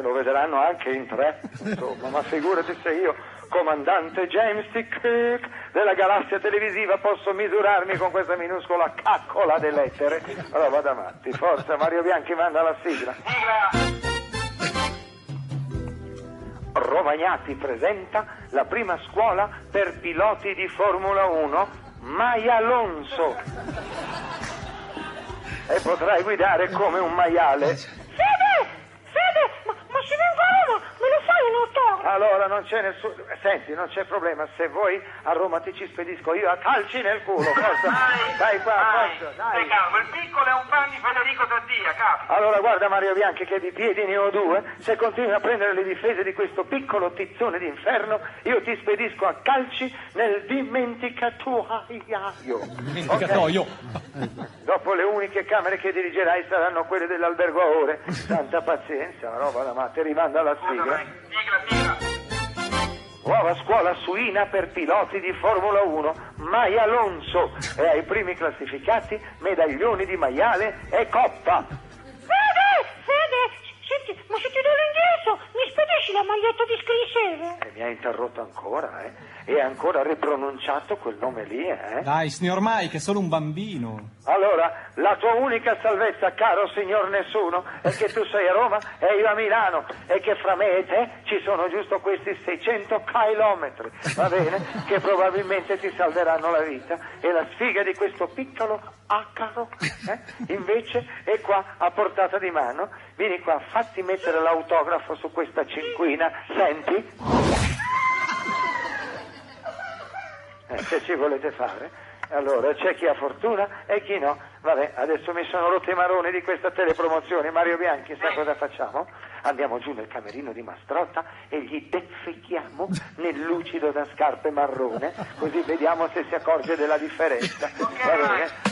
Lo vedranno anche in 3, insomma, ma figurati se io, comandante James T. Kirk della galassia televisiva, posso misurarmi con questa minuscola caccola dell'etere. Allora vado avanti, forza, Mario Bianchi manda la sigla. Romagnati presenta la prima scuola per piloti di Formula 1, Maya Alonso. E potrai guidare come un maiale. Fede, ma se vengo a Roma, me lo fai un autografo? Allora non c'è nessun... Senti, non c'è problema, se vuoi a Roma ti ci spedisco io a calci nel culo, forza. Dai qua, forza, dai. Calma, il piccolo è un fan di Federico Taddia, capo. Allora guarda Mario Bianchi che di piedi ne ho due, se continui a prendere le difese di questo piccolo tizzone d'inferno, io ti spedisco a calci nel dimenticatoio. Dimenticatoio. Okay? Dopo le uniche camere che dirigerai saranno quelle dell'albergo a ore. Tanta pazienza, roba da matte, rimanda la sigla. Sigla. Nuova scuola suina per piloti di Formula 1, Maya Alonso, e ai primi classificati medaglioni di maiale e coppa. Fede, senti, ma se ti do l'ingresso, mi spedisci la maglietta di Screensaver? E mi ha interrotto ancora, E ha ancora ripronunciato quel nome lì, Dai, signor Mike, è solo un bambino. Allora, la tua unica salvezza, caro signor Nessuno, è che tu sei a Roma e io a Milano, e che fra me e te ci sono giusto questi 600 chilometri, va bene? Che probabilmente ti salveranno la vita, e la sfiga di questo piccolo acaro, invece è qua a portata di mano. Vieni qua, fatti mettere l'autografo su questa cinquina, senti? Se ci volete fare, allora c'è chi ha fortuna e chi no. Vabbè, adesso mi sono rotto i maroni di questa telepromozione. Mario Bianchi, sai cosa facciamo? Andiamo giù nel camerino di Mastrotta e gli defechiamo nel lucido da scarpe marrone, così vediamo se si accorge della differenza. Va bene?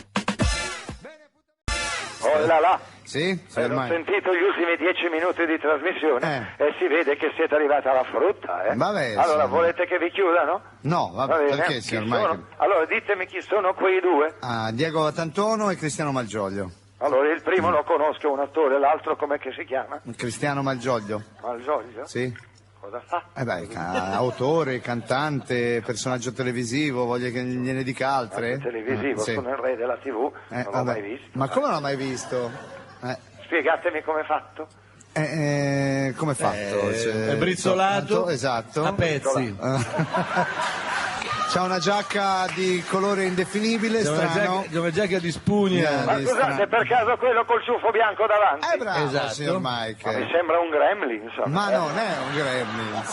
Oh là là! Sì? Ho sentito gli ultimi 10 minuti di trasmissione e si vede che siete arrivati alla frutta, Vabbè, allora, sì. volete che vi chiudano? No, Va bene. perché signor Chi Mike? sono? Allora, ditemi chi sono quei due. Diego Tantono e Cristiano Malgioglio. Allora, il primo lo conosco, è un attore, l'altro com'è che si chiama? Cristiano Malgioglio? Malgioglio? Sì. Cosa fa? Autore, cantante, personaggio televisivo, voglio che gliene dica altre? Televisivo, Sì. sono il re della TV, non l'ho mai visto. Ma come non l'ho mai visto? Spiegatemi come è fatto. Come è fatto? È brizzolato, esatto. a pezzi. C'ha una giacca di colore indefinibile, strano. C'è una giacca di spugna. Ma scusate, per caso quello col ciuffo bianco davanti? Bravo, Esatto. signor Mike. Mi sembra un gremlin, insomma. Ma non è un gremlin.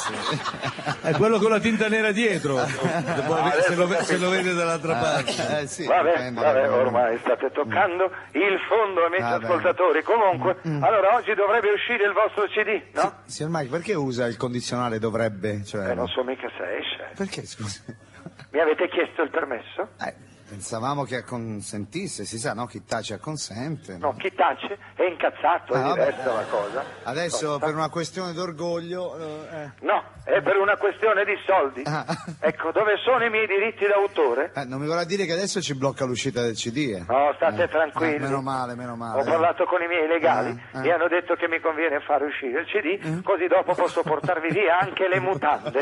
È quello con la tinta nera dietro. Se lo vede dall'altra parte. Sì, Vabbè, ormai state toccando il fondo, amici ascoltatori. Comunque, allora oggi dovrebbe uscire il vostro CD, no? Signor Mike, perché usa il condizionale dovrebbe? Non so mica se esce. Perché, scusi? Mi avete chiesto il permesso? Pensavamo che acconsentisse, si sa, no? Chi tace acconsente. No, chi tace è incazzato, è diversa la cosa. Adesso per una questione d'orgoglio... No, è per una questione di soldi. Ecco, dove sono i miei diritti d'autore? Non mi vorrà dire che adesso ci blocca l'uscita del CD, No, state tranquilli. Meno male. Ho parlato con i miei legali, mi hanno detto che mi conviene fare uscire il CD, così dopo posso portarvi via anche le mutande.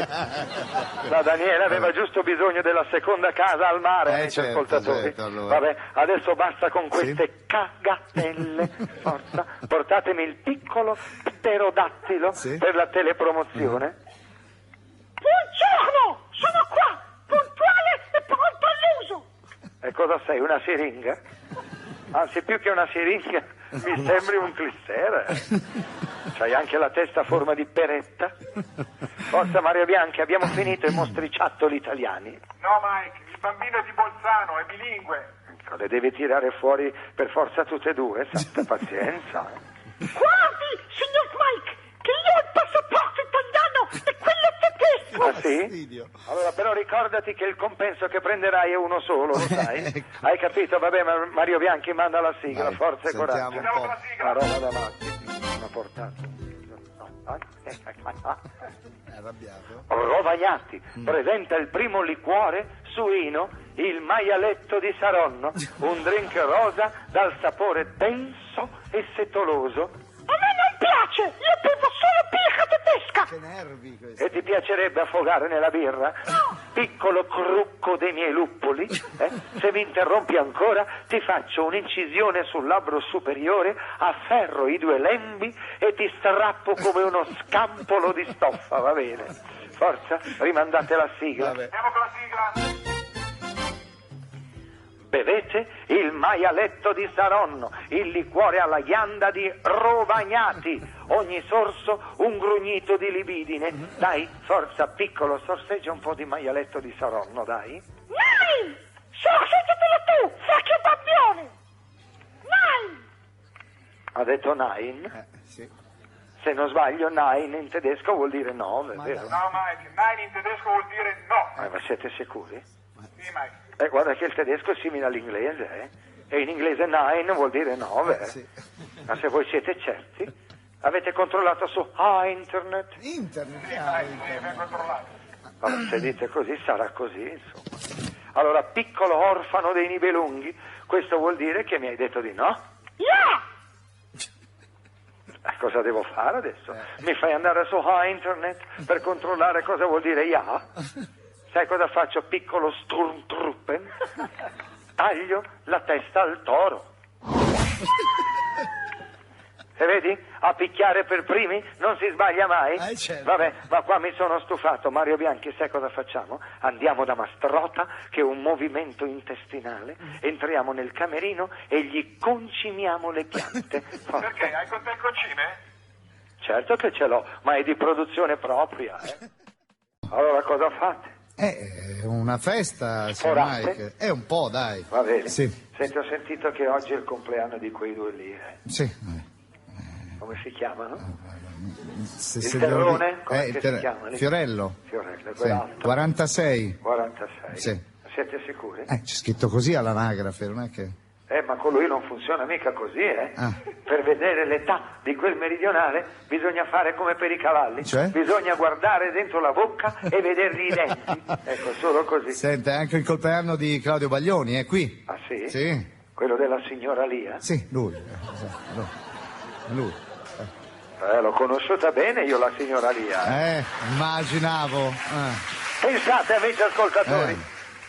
La Daniela aveva giusto bisogno della seconda casa al mare, amici ascoltatori. Certo, allora. Vabbè, adesso basta con queste cagatelle. Forza, portatemi il piccolo pterodattilo per la telepromozione. Buongiorno, sono qua, puntuale e pronto all'uso. E cosa sei, una siringa? Anzi, più che una siringa, mi sembri un clissere. C'hai anche la testa a forma di peretta. Forza Mario Bianchi, abbiamo finito i mostriciattoli italiani. No, Mike, il bambino è di Bolzano, è bilingue. Le devi tirare fuori per forza tutte e due, santa pazienza. Guardi, signor Mike, che io ho il passaporto italiano e quello tedesco. Ah sì? Allora però ricordati che il compenso che prenderai è uno solo, lo sai? Hai capito? Vabbè, ma Mario Bianchi manda la sigla, forza e coraggio. Un po'. La roba davanti, una portata. arrabbiato. Rovagnati presenta il primo liquore suino, il maialetto di Saronno, un drink rosa dal sapore denso e setoloso. A me non piace, io bevo solo birra tedesca. Che nervi questi. E ti piacerebbe affogare nella birra? Piccolo crucco dei miei luppoli, se mi interrompi ancora ti faccio un'incisione sul labbro superiore, afferro i 2 lembi e ti strappo come uno scampolo di stoffa, va bene? Forza, rimandate la sigla. Vabbè. Andiamo con la sigla. Bevete il maialetto di Saronno, il liquore alla ghianda di Rovagnati, ogni sorso un grugnito di libidine. Dai, forza, piccolo, sorseggia un po' di maialetto di Saronno, dai. Nai! Sorseggiatelo tu, vecchio babbione! Nai! Ha detto nine? Sì. Se non sbaglio, nine in tedesco vuol dire 9, vero? No, Mike, nine in tedesco vuol dire no. Ma siete sicuri? Sì, Mike. Guarda che il tedesco è simile all'inglese, e in inglese nine vuol dire 9. Sì. Ma se voi siete certi, avete controllato su internet? Internet. Sì, ben controllato. Allora, se dite così, sarà così, insomma. Allora, piccolo orfano dei Nibelunghi, questo vuol dire che mi hai detto di no? Yeah! Cosa devo fare adesso? Mi fai andare su internet per controllare cosa vuol dire ja? Sai cosa faccio, piccolo Sturmtruppen? Taglio la testa al toro. E vedi? A picchiare per primi non si sbaglia mai. Certo. Vabbè, ma qua mi sono stufato. Mario Bianchi, sai cosa facciamo? Andiamo da Mastrota, che è un movimento intestinale, entriamo nel camerino e gli concimiamo le piante. Forza. Perché? Hai con te il concime? Certo che ce l'ho, ma è di produzione propria. Allora cosa fate? Una festa, signor Forate? Mike. È un po', dai. Va bene. Sì. Senti, ho sentito che oggi è il compleanno di quei 2 lì. Sì. Come si chiamano? Se terrone? devo Come dire- si chiama lì? Fiorello. Fiorello, Sì. quell'altro. 46. 46. Sì. Siete sicuri? C'è scritto così all'anagrafe, non è che... Ma con lui non funziona mica così, Ah. Per vedere l'età di quel meridionale bisogna fare come per i cavalli. Cioè? Bisogna guardare dentro la bocca e vedergli i denti. Ecco, solo così. Sente, anche il compleanno di Claudio Baglioni, è qui? Ah sì? Sì. Quello della signora Lia? Sì, lui. Lui. L'ho conosciuta bene io la signora Lia. Immaginavo. Pensate, amici ascoltatori,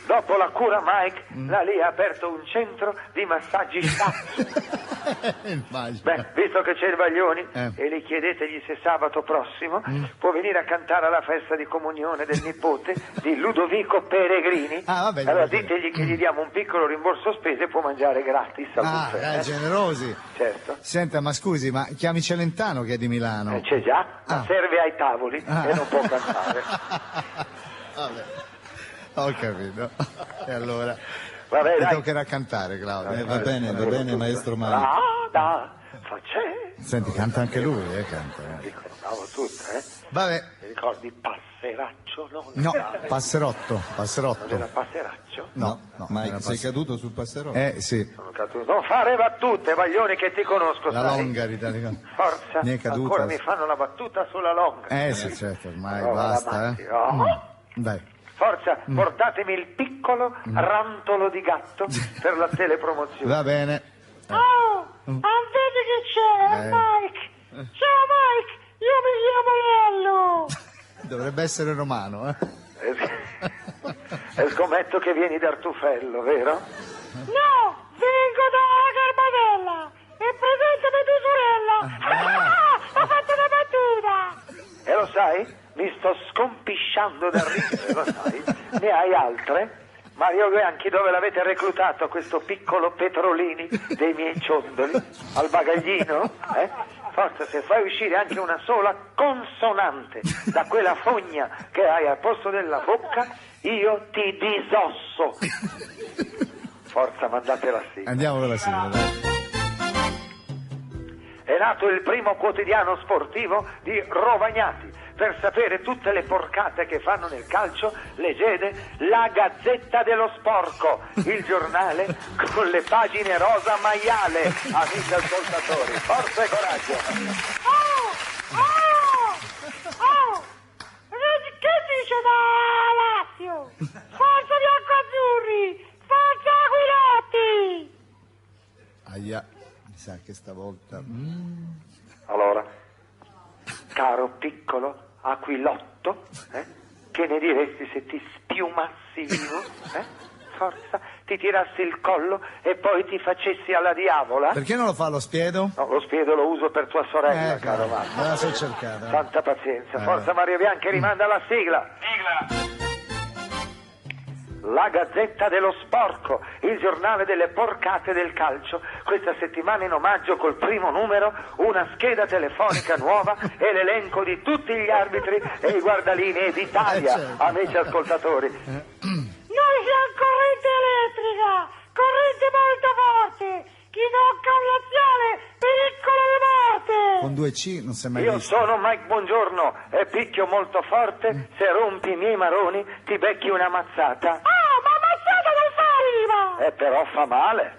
dopo la cura Mike, la Lia ha aperto un centro di massaggi shiatsu. Immagino. Beh, visto che c'è il Baglioni Eh. e gli chiedetegli se sabato prossimo può venire a cantare alla festa di comunione del nipote di Ludovico Peregrini. Ah, vabbè, allora vabbè. ditegli che gli diamo un piccolo rimborso spese e può mangiare gratis al buffet. Generosi. Certo. Senta, ma scusi, ma chiami Celentano che è di Milano. C'è già, ma Ah. serve ai tavoli e non può cantare. Vabbè. Ho capito. E allora? Vabbè, Mi dai. toccherà cantare, Claudio. Va bene, maestro Mike. Strada facè. Senti, canta anche lui, canta. Ricordavo tutte, Vabbè. Mi ricordi Passeraccio? No, era Passerotto. Non Passerotto. era Passeraccio? No, Mike, era sei caduto sul passerotto? sì. Sono caduto. Non fare battute, Baglioni, che ti conosco, La sai. Longarita. Forza, Mi è caduta. ancora mi fanno la battuta sulla longa. Sì, certo, ormai Oh, basta, avanti, oh. Dai. Forza, portatemi il piccolo rantolo di gatto per la telepromozione. Va bene. Oh, vedi che c'è, Mike. Ciao Mike, io mi chiamo Lello. Dovrebbe essere romano, E scommetto che vieni da Artufello, vero? No, vengo dalla Garbatella. E presentami tua sorella. Ho fatto una battuta. E lo sai? Mi sto scompisciando da ridere, lo sai? Ne hai altre? Mario Bianchi, dove l'avete reclutato questo piccolo Petrolini dei miei ciondoli? Al bagaglino? Forza, se fai uscire anche una sola consonante da quella fogna che hai al posto della bocca, io ti disosso. Forza, mandate la sigla. Andiamo con la sigla, dai. È nato il primo quotidiano sportivo di Rovagnati. Per sapere tutte le porcate che fanno nel calcio, leggete la Gazzetta dello Sporco, il giornale con le pagine rosa maiale. Amici ascoltatori, forza e coraggio. Oh, sa che stavolta... Allora, caro piccolo aquilotto, che ne diresti se ti spiumassi vivo? Forza, ti tirassi il collo e poi ti facessi alla diavola? Perché non lo fa lo spiedo? No, lo spiedo lo uso per tua sorella, caro Marco. Me la so cercata. Tanta pazienza. Forza Mario Bianchi, rimanda la sigla. Sigla. La Gazzetta dello Sporco, il giornale delle porcate del calcio. Questa settimana in omaggio col primo numero una scheda telefonica nuova e l'elenco di tutti gli arbitri e i guardalinee d'Italia, certo. amici ascoltatori. Noi siamo corrente elettrica, corrente molto forte, chi tocca un'azione, pericolo di morte. Con 2C non si è mai Io visto. sono Mike Buongiorno e picchio molto forte, se rompi i miei maroni ti becchi una mazzata. Oh, ma ammazzata dal farima! Però fa male.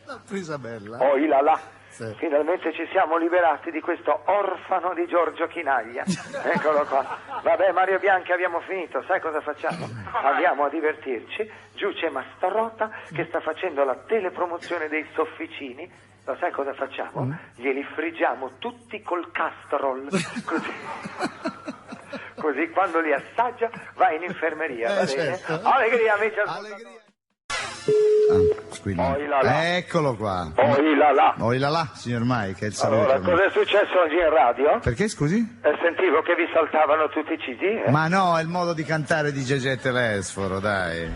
L'ha presa bella. Oh, là. Sì. Finalmente ci siamo liberati di questo orfano di Giorgio Chinaglia. Eccolo qua. Vabbè, Mario Bianchi, abbiamo finito. Sai cosa facciamo? Andiamo a divertirci. Giù c'è Mastarota che sta facendo la telepromozione dei sofficini. Lo sai cosa facciamo? Glieli friggiamo tutti col castrol. Così quando li assaggia va in infermeria. Va bene? Certo. Allegria, amici. Allegria. Squilla. Poi là. Eccolo qua. Poi là. Oi là, signor Mike, è il saluto. Allora, cos'è successo oggi in radio? Perché, scusi? Sentivo che vi saltavano tutti i CD, Ma no, è il modo di cantare di Gegè Telesforo, dai.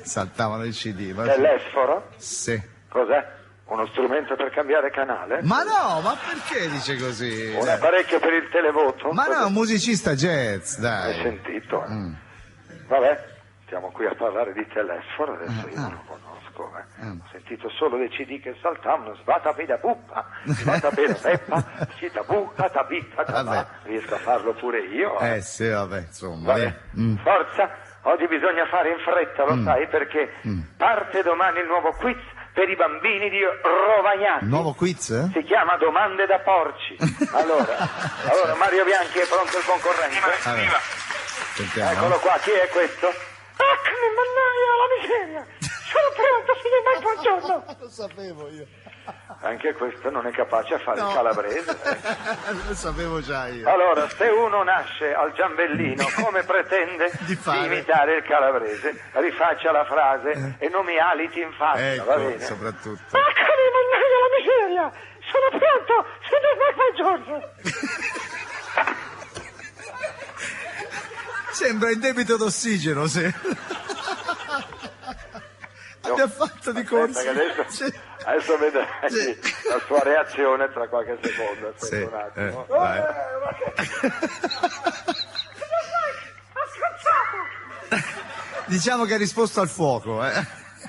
Saltavano il CD. Ma Telesforo? sì. Cos'è? Uno strumento per cambiare canale? Ma no, ma perché dice così? Un apparecchio per il televoto? Ma no, un musicista jazz, Hai dai. sentito? Vabbè, stiamo qui a parlare di Telesforo, adesso io non lo conosco. Ho sentito solo dei CD che saltavano, svata peda buppa, svata peda peppa, cita buca, tabita, Vabbè. riesco a farlo pure io. Sì, vabbè, insomma. Vabbè, forza, oggi bisogna fare in fretta, lo sai, perché parte domani il nuovo quiz per i bambini di Rovagnati. Nuovo quiz? Si chiama Domande da porci. Allora, Mario Bianchi è pronto il concorrente? Vabbè. Sentiamo. Eccolo qua, chi è questo? Eccomi, mannaggia la miseria! Sono pronto, signor Mike Buongiorno! Lo sapevo io. Anche questo non è capace a fare il calabrese. Lo sapevo già io. Allora, se uno nasce al Giambellino, come pretende Di fare? imitare il calabrese? Rifaccia la frase e non mi aliti in faccia, va Ecco, bene? soprattutto. Eccomi, mannaggia la miseria! Sono pronto, signor Mike Buongiorno! Sembra in debito d'ossigeno, sì. Abbia fatto di corsa. Aspetta che adesso vedrai la sua reazione tra qualche secondo. Aspetta un attimo. Vai. Diciamo che ha risposto al fuoco,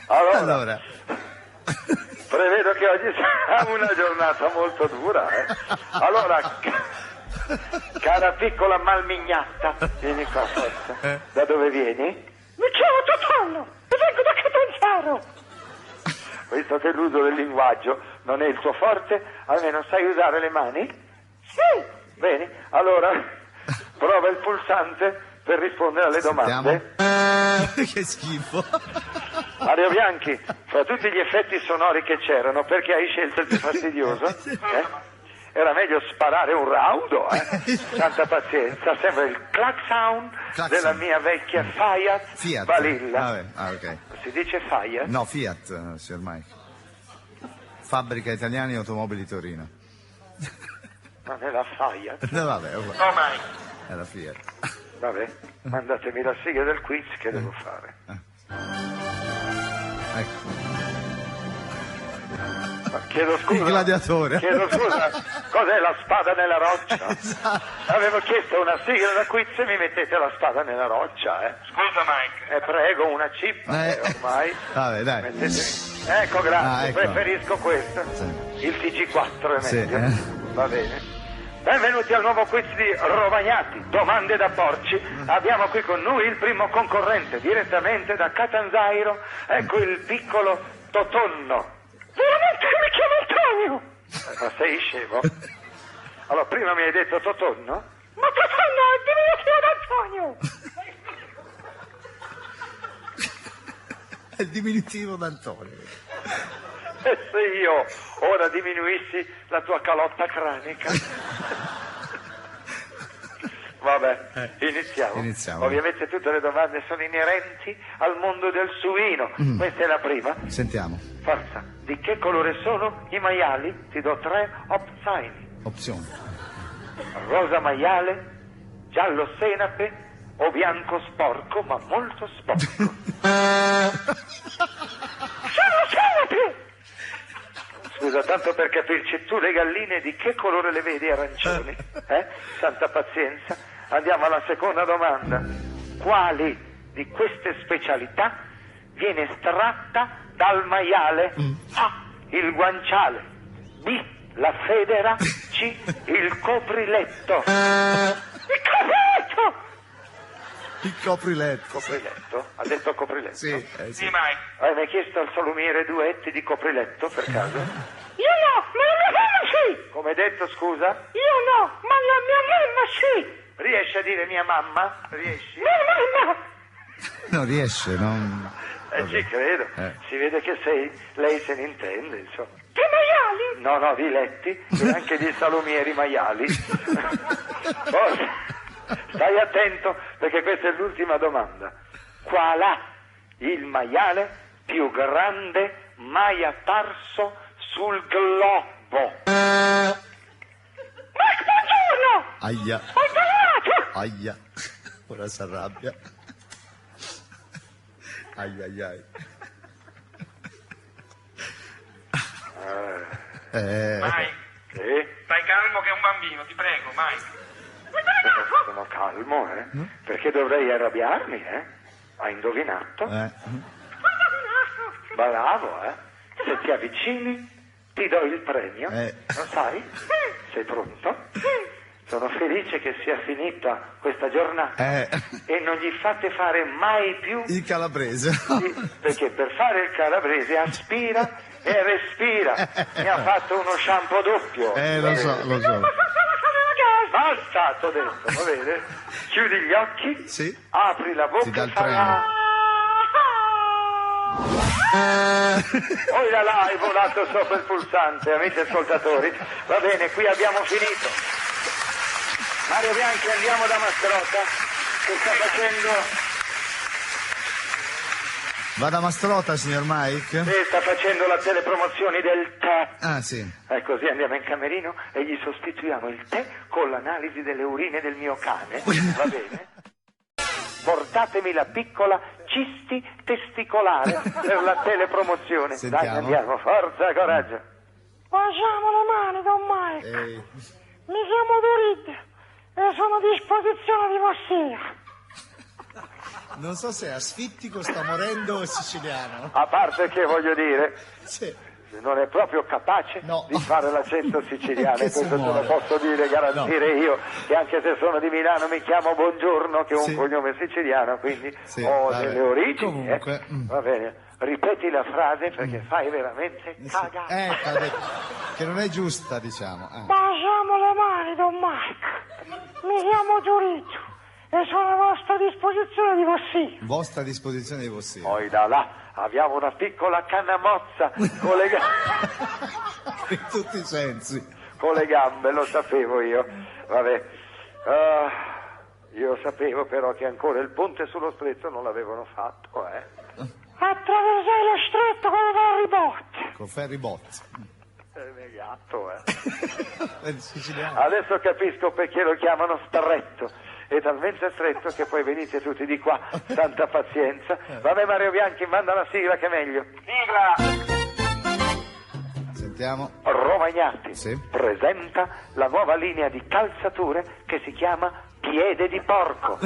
Allora, prevedo che oggi sarà una giornata molto dura. Allora, cara piccola malmignatta, vieni qua, forza. Da dove vieni? Mi chiamo Totonno e vengo da Catanzaro! Visto che l'uso del linguaggio non è il tuo forte, almeno sai usare le mani? Sì! Bene, allora prova il pulsante per rispondere alle domande. Che schifo. Mario Bianchi, fra tutti gli effetti sonori che c'erano, perché hai scelto il più fastidioso? Era meglio sparare un raudo, Tanta pazienza, sembra il clacson della mia vecchia Fiat Balilla. Vabbè, ok. Si dice Fiat? No, Fiat, signor Mike. Fabbrica Italiani Automobili Torino. Non è la Fiat? No, vabbè, No, mai. è la Fiat. Vabbè, mandatemi la sigla del quiz che devo fare. Ecco. Chiedo scusa. Il gladiatore. Chiedo scusa, cos'è la spada nella roccia? Esatto. Avevo chiesto una sigla da quiz e mi mettete la spada nella roccia, Scusa, Mike. prego, una chip, ormai. Vabbè, dai. Ecco, grazie, ecco. preferisco questo. Sì. Il TG4 è Sì, meglio. Va bene. Benvenuti al nuovo quiz di Rovagnati, domande da porci. Abbiamo qui con noi il primo concorrente, direttamente da Catanzaro. Ecco il piccolo Totonno. Veramente mi chiamo Antonio! Ma sei scemo? Allora, prima mi hai detto Totonno? Ma Totonno è diminutivo da Antonio! È il diminutivo d'Antonio. E se io ora diminuissi la tua calotta cranica? Vabbè, iniziamo. Ovviamente tutte le domande sono inerenti al mondo del suino. Questa è la prima. Sentiamo. Forza, di che colore sono i maiali? Ti do 3 opzioni. Opzione. Rosa maiale, giallo senape o bianco sporco, ma molto sporco. Sono senape! Scusa, tanto per capirci, tu le galline di che colore le vedi arancioni? Santa pazienza. Andiamo alla seconda domanda. Quali di queste specialità viene estratta dal maiale? A. Il guanciale. B. La federa. C. Il copriletto. Il copriletto! Il copriletto. Copriletto? Ha detto copriletto? Sì. Sì, Mike. Hai mai chiesto al salumiere 2 etti di copriletto per caso? Io no, ma la mia mamma sì! Come detto, scusa? Io no, ma la mia mamma sì! Riesci a dire mia mamma? Riesci? Mia mamma! Non riesce, non... Ci credo. Si vede che lei se ne intende, insomma. Che maiali? No, di letti e anche di salumieri maiali. Poi, stai attento perché questa è l'ultima domanda. Qual ha il maiale più grande mai apparso sul globo? Mike, buongiorno! Aia, Hai parlato! aia. Ora si arrabbia. Ai. Mike, Sì? stai calmo che è un bambino, ti prego, Mike. Sono calmo, Perché dovrei arrabbiarmi, Hai indovinato? Bravo, Se ti avvicini ti do il premio. Lo sai? Sei pronto? Sono felice che sia finita questa giornata e non gli fate fare mai più Il calabrese. perché per fare il calabrese aspira e respira. Mi ha fatto uno shampoo doppio. Lo so. Basta, t'ho detto, va bene? Chiudi gli occhi, Sì. apri la bocca Ti dà e il fai premio. Poi là hai volato sopra il pulsante, amici ascoltatori. Va bene, qui abbiamo finito. Mario Bianchi, andiamo da Mastrota che sta facendo... Va da Mastrota, signor Mike? sta facendo la telepromozione del tè. Ah, sì. E così andiamo in camerino e gli sostituiamo il tè con l'analisi delle urine del mio cane. Va bene? Portatemi la piccola cisti testicolare per la telepromozione. Sentiamo. Dai, andiamo, forza, coraggio. Lasciamo le mani, don Mike. Mi chiamo Dorito e sono a disposizione di vostra. Non so se è asfittico, sta morendo o è siciliano. A parte che voglio dire, Sì. non è proprio capace No. di fare l'accento siciliano, Che e questo si te lo muore. posso dire, garantire io, che anche se sono di Milano mi chiamo Buongiorno, che è un Sì. cognome siciliano, quindi Sì, ho vabbè. delle origini. Comunque, Va bene, ripeti la frase perché fai veramente cagare. Che non è giusta, diciamo. Lasciamo le mani, don Mike. Mi chiamo Giorito e sono a vostra disposizione di vostra. Vostra disposizione di vostri. Poi da là abbiamo una piccola cannamozza In tutti i sensi. con le gambe, lo sapevo io. Vabbè. Io sapevo però che ancora il ponte sullo stretto non l'avevano fatto, Attraversai lo stretto con le ferribotte. Con ferry bot. Negato, È il siciliano. Adesso capisco perché lo chiamano stretto. È talmente stretto che poi venite tutti di qua. Tanta pazienza. Vabbè, Mario Bianchi, manda la sigla che è meglio. Sigla! Sentiamo. Romagnati Sì. presenta la nuova linea di calzature che si chiama Piede di Porco.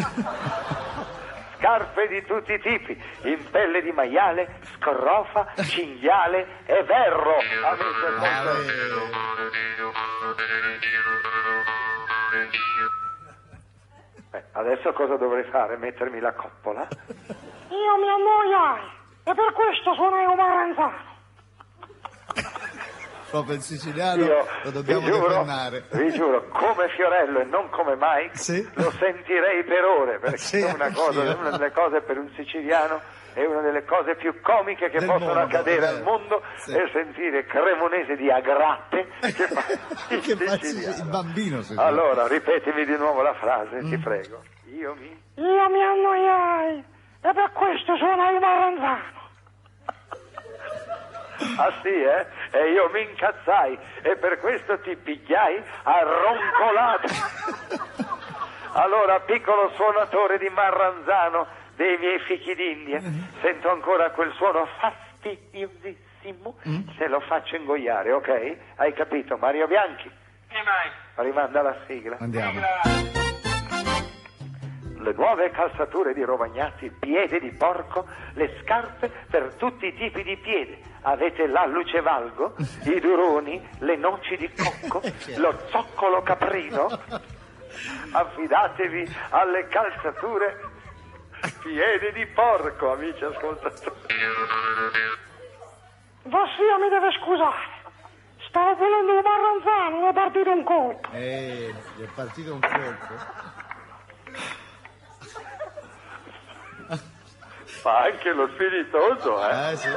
Scarpe di tutti i tipi, in pelle di maiale, scrofa, cinghiale e verro. Amici ascoltatori. Adesso cosa dovrei fare? Mettermi la coppola? Io mi annoiai e per questo suonai un maranzano. Proprio il siciliano Io lo dobbiamo depennare. vi giuro, come Fiorello e non come Mike, Sì. lo sentirei per ore, perché Sì, è una anch'io. delle cose per un siciliano è una delle cose più comiche che Del possono mondo, accadere al mondo, sì. è sentire Cremonese di a gratte che fa Che faccia il bambino, se Allora, ripetimi di nuovo la frase, ti prego. Io mi annoiai e per questo suonai Maranzano. Ah sì, eh? E io mi incazzai e per questo ti pigliai a roncolate. Allora, piccolo suonatore di Marranzano dei miei fichi d'India, sento ancora quel suono fastidiosissimo, se lo faccio ingoiare, ok? Hai capito, Mario Bianchi? Sì, Mike. Rimanda la sigla. Andiamo. Le nuove calzature di Rovagnati, piede di porco, le scarpe per tutti i tipi di piede. Avete l'alluce valgo, i duroni, le noci di cocco, lo zoccolo caprino. Affidatevi alle calzature piede di porco, amici ascoltatori. Vassia mi deve scusare. Stavo volendo un Maranzano, mi è partito un colpo. Gli è partito un colpo. Ma anche lo spiritoso, eh? Sì.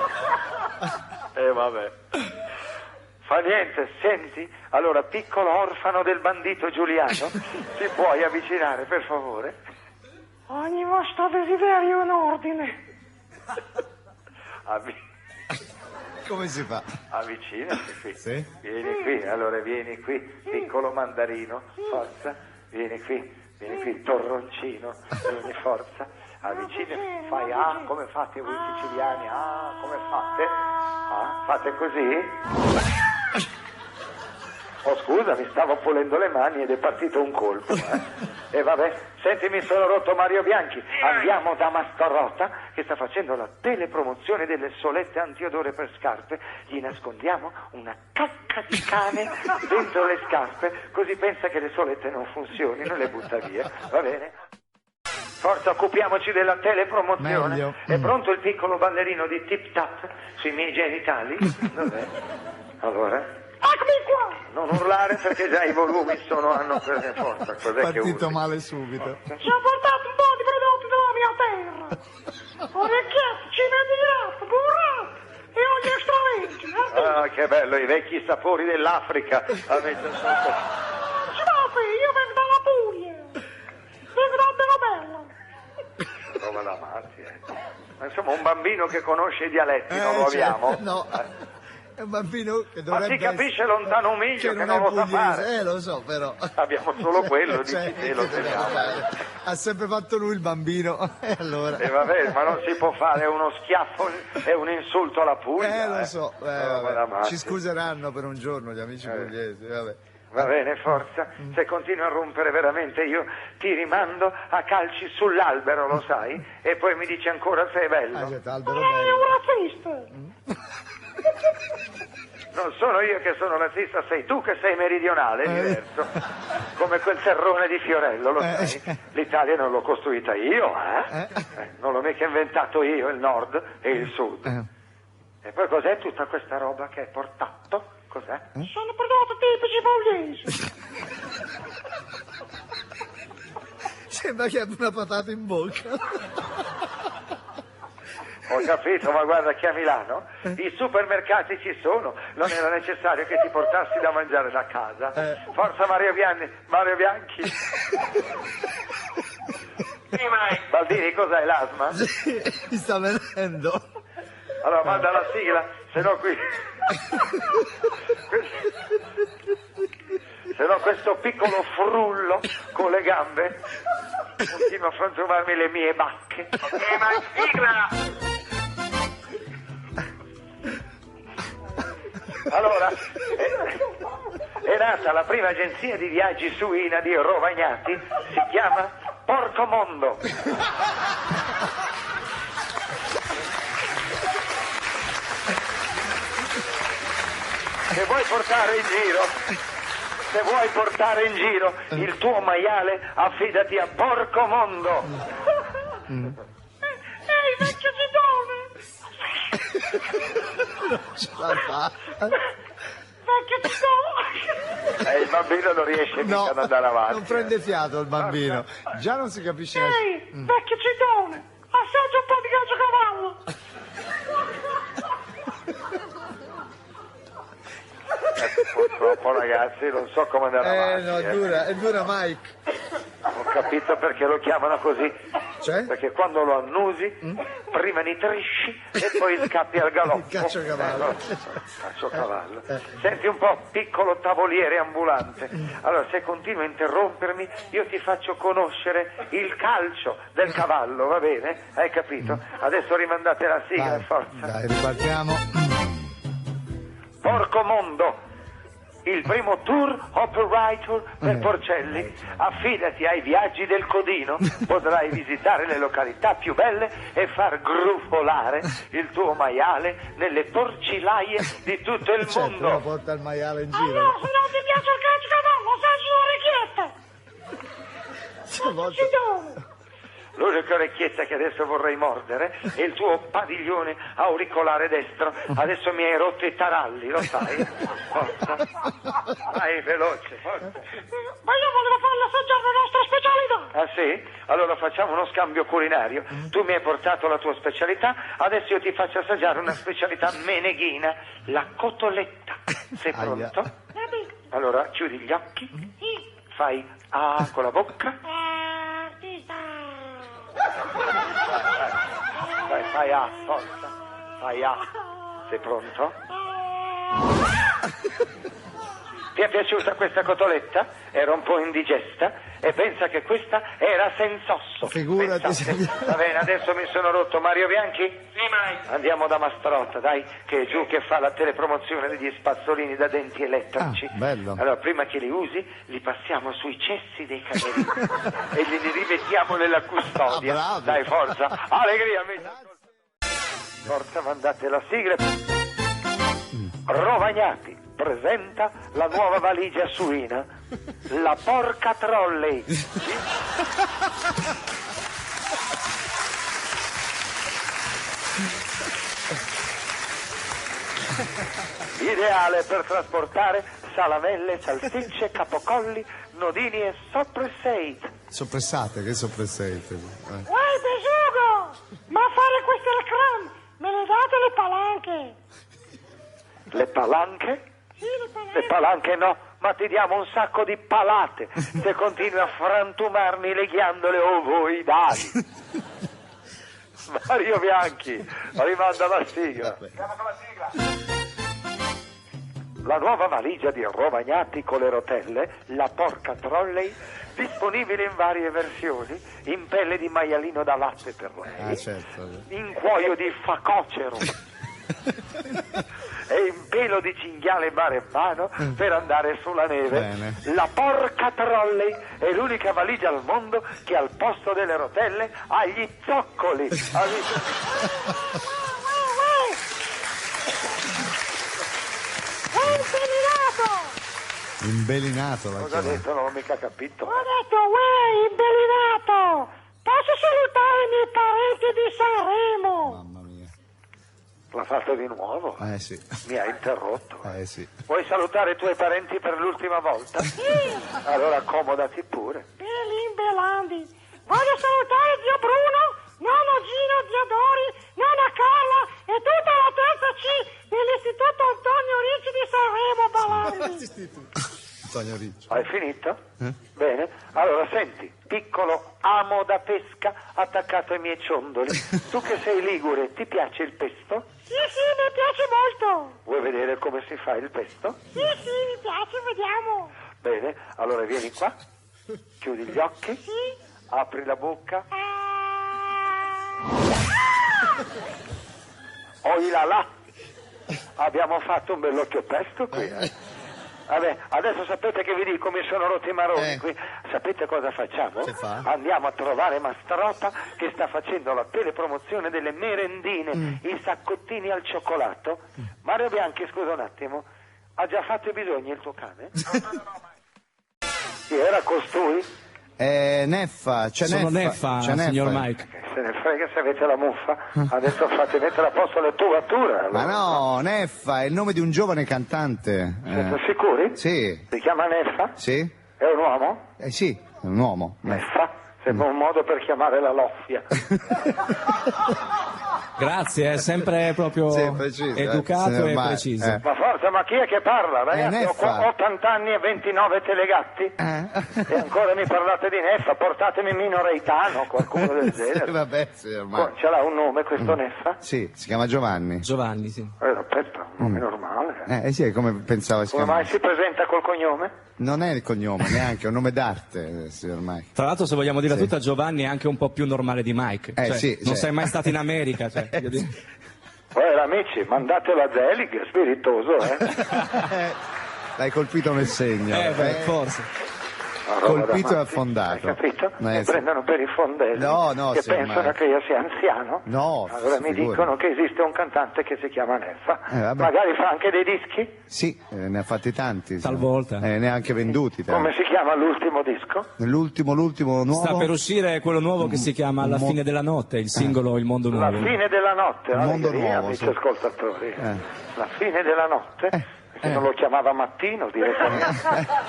Vabbè. Fa niente, senti? Allora, piccolo orfano del bandito Giuliano, ti puoi avvicinare, per favore? Ogni vostro desiderio è un ordine. Come si fa? Avvicinati qui. Sì? Vieni qui, allora vieni qui, piccolo mandarino, forza, vieni qui, torroncino, vieni forza, avvicinati, fai come fate voi siciliani, come fate? Fate così? Oh scusa, mi stavo pulendo le mani ed è partito un colpo, E vabbè, senti, mi sono rotto Mario Bianchi, andiamo da Mastorrota che sta facendo la telepromozione delle solette antiodore per scarpe, gli nascondiamo una cacca di cane dentro le scarpe, così pensa che le solette non funzionino e le butta via, va bene? Forza, occupiamoci della telepromozione. Meglio. È pronto il piccolo ballerino di Tip Tap sui miei genitali? Dov'è? Allora? Eccomi qua. Non urlare perché già i volumi hanno preso forza. Cos'è che Partito urli? male subito. Ci ho portato un po' di prodotti della mia terra. Orecchietti, cime di latte, burrata e olio extravergine. Che bello, i vecchi sapori dell'Africa. Avete sotto. Io vengo dalla Puglia. Vengo da Bello. Roba da matti, Ma insomma, un bambino che conosce i dialetti non lo abbiamo? No. È un bambino che Ma dovrebbe si capisce lontano un miglio che non lo sa fare. Lo so, però. Abbiamo solo quello, dici Cioè, te, lo teniamo. ha sempre fatto lui il bambino. E allora. E vabbè, ma non si può fare uno schiaffo e un insulto alla Puglia. Lo so. Roba da matti. Ci scuseranno per un giorno gli amici pugliesi. Vabbè. Va bene, forza. Se continui a rompere veramente io ti rimando a calci sull'albero, lo sai? E poi mi dici ancora se è bello. Albero Lei è bello. un razzista. Non sono io che sono razzista, sei tu che sei meridionale, è diverso. Come quel terrone di Fiorello, lo sai? L'Italia non l'ho costruita io, Non l'ho mica inventato io, il nord e il sud. E poi cos'è tutta questa roba che hai portato? Cos'è? Sono prodotti tipici pugliesi. Sembra che abbia una patata in bocca. Ho capito, ma guarda che a Milano i supermercati ci sono, non era necessario che ti portassi da mangiare da casa. Forza Mario Bianchi. Sì, Mike. Baldini, cos'hai, l'asma? Mi sta venendo. Allora manda la sigla, se no qui... Se no questo piccolo frullo con le gambe continua a frantumarmi le mie bacche. Ok, Mike, sigla. Allora, è nata la prima agenzia di viaggi suina di Rovagnati, si chiama Porco Mondo. Se vuoi portare in giro il tuo maiale, affidati a Porco Mondo. Ehi, vecchio zidone! Ce la fa. Vecchio zidone! Il bambino non riesce mica ad andare avanti. Non prende fiato il bambino. Già non si capisce. Ehi, vecchio zidone! assaggia un po' di caciocavallo. Purtroppo ragazzi, non so come andare avanti. No, è dura, Mike. Ho capito perché lo chiamano così. Cioè? Perché quando lo annusi, prima nitrisci e poi scappi al galoppo. Il caciocavallo. Caciocavallo. Senti un po', piccolo tavoliere ambulante. Allora, se continui a interrompermi, io ti faccio conoscere il calcio del cavallo, va bene? Hai capito? Adesso rimandate la sigla, forza. Dai, ripartiamo. Porco mondo! Il primo tour operator per Porcelli. Affidati ai viaggi del Codino, potrai visitare le località più belle e far grufolare il tuo maiale nelle porcilaie di tutto il mondo. Uno porta il maiale in giro. Allora, se non ti piace il caciocavallo, assaggi l'orecchietta. L'unica orecchietta che adesso vorrei mordere è il tuo padiglione auricolare destro. Adesso mi hai rotto i taralli, lo sai? Forza. Vai, veloce, forza. Ma io volevo farle assaggiare la nostra specialità. Ah sì? Allora facciamo uno scambio culinario. Tu mi hai portato la tua specialità, adesso io ti faccio assaggiare una specialità meneghina, la cotoletta. Sei pronto? Allora chiudi gli occhi, fai ah con la bocca. Vai, fai A, forza. Fai A. Sei pronto? Ti è piaciuta questa cotoletta? Era un po' indigesta e pensa che questa era senz'osso. Figurati. Pensate. Va bene, adesso mi sono rotto. Mario Bianchi? Sì, Mike. Andiamo da Mastrotta, dai, che è giù che fa la telepromozione degli spazzolini da denti elettrici. Bello. Allora, prima che li usi, li passiamo sui cessi dei camerini e li rimettiamo nella custodia. Bravo. Dai, forza. Allegria, amici. Forza, mandate la sigla. Rovagnati presenta la nuova valigia suina, la porca trolley. Ideale per trasportare salamelle, salsicce, capocolli, nodini e soppressate. Soppressate, che soppressate? Uè, Besugo! Ma a fare queste reclam, me le date le palanche? Le palanche? Sì, le palanche. Le palanche no, ma ti diamo un sacco di palate se continui a frantumarmi le ghiandole ovoidali. Mario Bianchi, rimanda la sigla. Andiamo con la sigla. La nuova valigia di Rovagnati con le rotelle, la porca trolley, disponibile in varie versioni, in pelle di maialino da latte per lei, Certo. in cuoio di facocero e in pelo di cinghiale maremmano per andare sulla neve. Bene. La porca trolley è l'unica valigia al mondo che al posto delle rotelle ha gli zoccoli. Imbelinato la Cosa ha chiama. detto? Non ho mica capito. Ho detto, uè, imbellinato! Posso salutare i miei parenti di Sanremo? Mamma mia. L'ha fatto di nuovo? Sì. Mi ha interrotto. Sì. Vuoi salutare i tuoi parenti per l'ultima volta? Sì, Allora accomodati pure. Belin Belandi. Voglio salutare zio Bruno, nonno Gino, zio Dori, nonna Carla e tutta la terza C dell'Istituto Antonio Ricci di Sanremo, Balandi. Antonio Ricci. Hai finito? Bene. Allora senti, piccolo amo da pesca attaccato ai miei ciondoli. Tu che sei ligure, ti piace il pesto? Sì, mi piace molto. Vuoi vedere come si fa il pesto? Sì, mi piace, vediamo. Bene, allora vieni qua, chiudi gli occhi, Sì. apri la bocca. Oh là là! Abbiamo fatto un bell'occhio pesto qui, Vabbè, adesso sapete che vi dico, mi sono rotti i maroni qui. Sapete cosa facciamo? Che fa? Andiamo a trovare Mastrotta che sta facendo la telepromozione delle merendine, i saccottini al cioccolato. Mario Bianchi, scusa un attimo, ha già fatto i bisogni il tuo cane? Chi era costui? Neffa, c'è Sono Neffa, c'è signor Mike. Se ne frega se avete la muffa, adesso fate mettere a posto le tubature. Allora. Ma no, Neffa è il nome di un giovane cantante. Siete sicuri? Sì. Si chiama Neffa? Sì? È un uomo? Sì, è un uomo. Neffa? Sembra un modo per chiamare la loffia. Grazie, è sempre proprio Sì, preciso, educato signor e Mai, preciso. Ma forza, ma chi è che parla? Ragazzi, ho Neffa. 80 anni e 29 telegatti e ancora mi parlate di Neffa, portatemi Mino Reitano, qualcuno del genere. Vabbè, signor Mai. Ce l'ha un nome questo Neffa? Sì, si chiama Giovanni. Giovanni, sì. Aspetta, un nome normale. Sì, come pensava si Come mai chiamasse. si presenta col cognome? Non è il cognome, neanche, è un nome d'arte, signor Mai. Tra l'altro, se vogliamo dire tutta, Giovanni è anche un po' più normale di Mike. Cioè, sì, non cioè. sei mai stato in America. Cioè, voglio dire. Amici, mandatelo a Zelig, è spiritoso, L'hai colpito nel segno. Forse. Una roba Colpito da e matti, affondato. Hai capito? Mi Sì. prendono per i fondelli No, che signor pensano Mai. che io sia anziano. No, allora mi figuri. dicono che esiste un cantante che si chiama Neffa. Vabbè. Magari fa anche dei dischi. Sì, ne ha fatti tanti. Talvolta. Ne ha anche venduti. Come si chiama l'ultimo disco? L'ultimo nuovo. Sta per uscire quello nuovo che si chiama La fine della notte, il singolo Il mondo La nuovo. fine della notte, Il mondo nuovo, amici sì. ascoltatori. La fine della notte, se non lo chiamava mattino direttamente.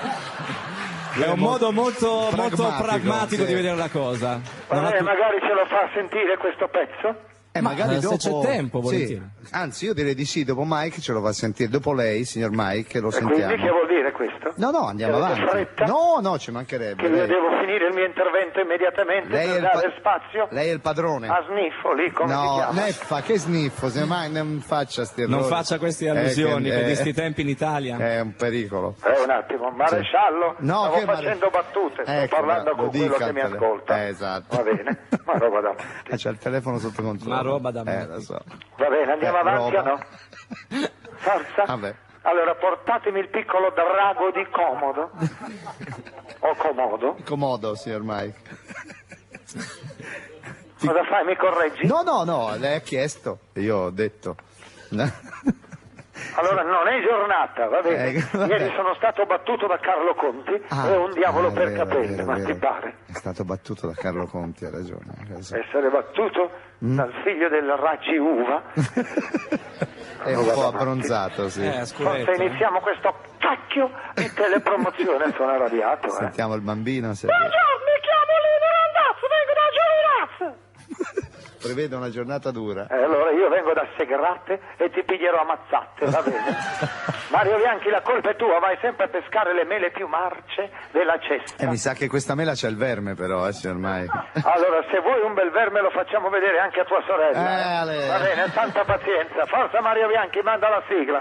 È un modo molto pragmatico sì. di vedere la cosa. Non ha Vabbè, tu- magari ce lo fa sentire questo pezzo? Magari se dopo... c'è tempo, volentieri. Sì. Anzi, io direi di sì, dopo Mike ce lo fa sentire, dopo lei, signor Mike, lo E sentiamo. quindi che vuol dire questo? No, andiamo Avete avanti. fretta? No, ci mancherebbe. Che io Lei, devo finire il mio intervento immediatamente lei è per il dare spazio lei è il padrone. a Sniffo lì, come si No, chiama? Neffa, che sniffo, se mai non faccia sti errori. Non faccia queste allusioni, che di sti tempi in Italia. È un pericolo. Un attimo, maresciallo, No, stavo che facendo battute, sto parlando con quello che mi ascolta. Esatto. Va bene, ma roba da... C'ha il telefono sotto controllo. Ma roba da matti. Lo so. Va bene, andiamo avanti o roba. no? Forza? Vabbè. Allora, portatemi il piccolo drago di Comodo. O Comodo. Comodo, signor Mike. Cosa fai, mi correggi? No, lei ha chiesto e io ho detto. Allora, non è giornata, va bene. Vabbè. Ieri sono stato battuto da Carlo Conti e un diavolo per capelli, ma ti pare? È stato battuto da Carlo Conti, ha ragione. Essere battuto dal figlio del Raggi Uva. È un po' abbronzato, sì. Forse Scuretto. iniziamo questo cacchio di telepromozione, sono arrabbiato. Sentiamo il bambino se Buongiorno, mi chiamo Lino Randazzo, vengo da Giovinazzo. prevede una giornata dura. Allora io vengo da Segrate e ti piglierò a mazzate, va bene? Mario Bianchi, la colpa è tua, vai sempre a pescare le mele più marce della cesta. Mi sa che questa mela c'è il verme però, sì, ormai. Allora, se vuoi un bel verme lo facciamo vedere anche a tua sorella. Ale. Va bene, tanta pazienza. Forza Mario Bianchi, manda la sigla.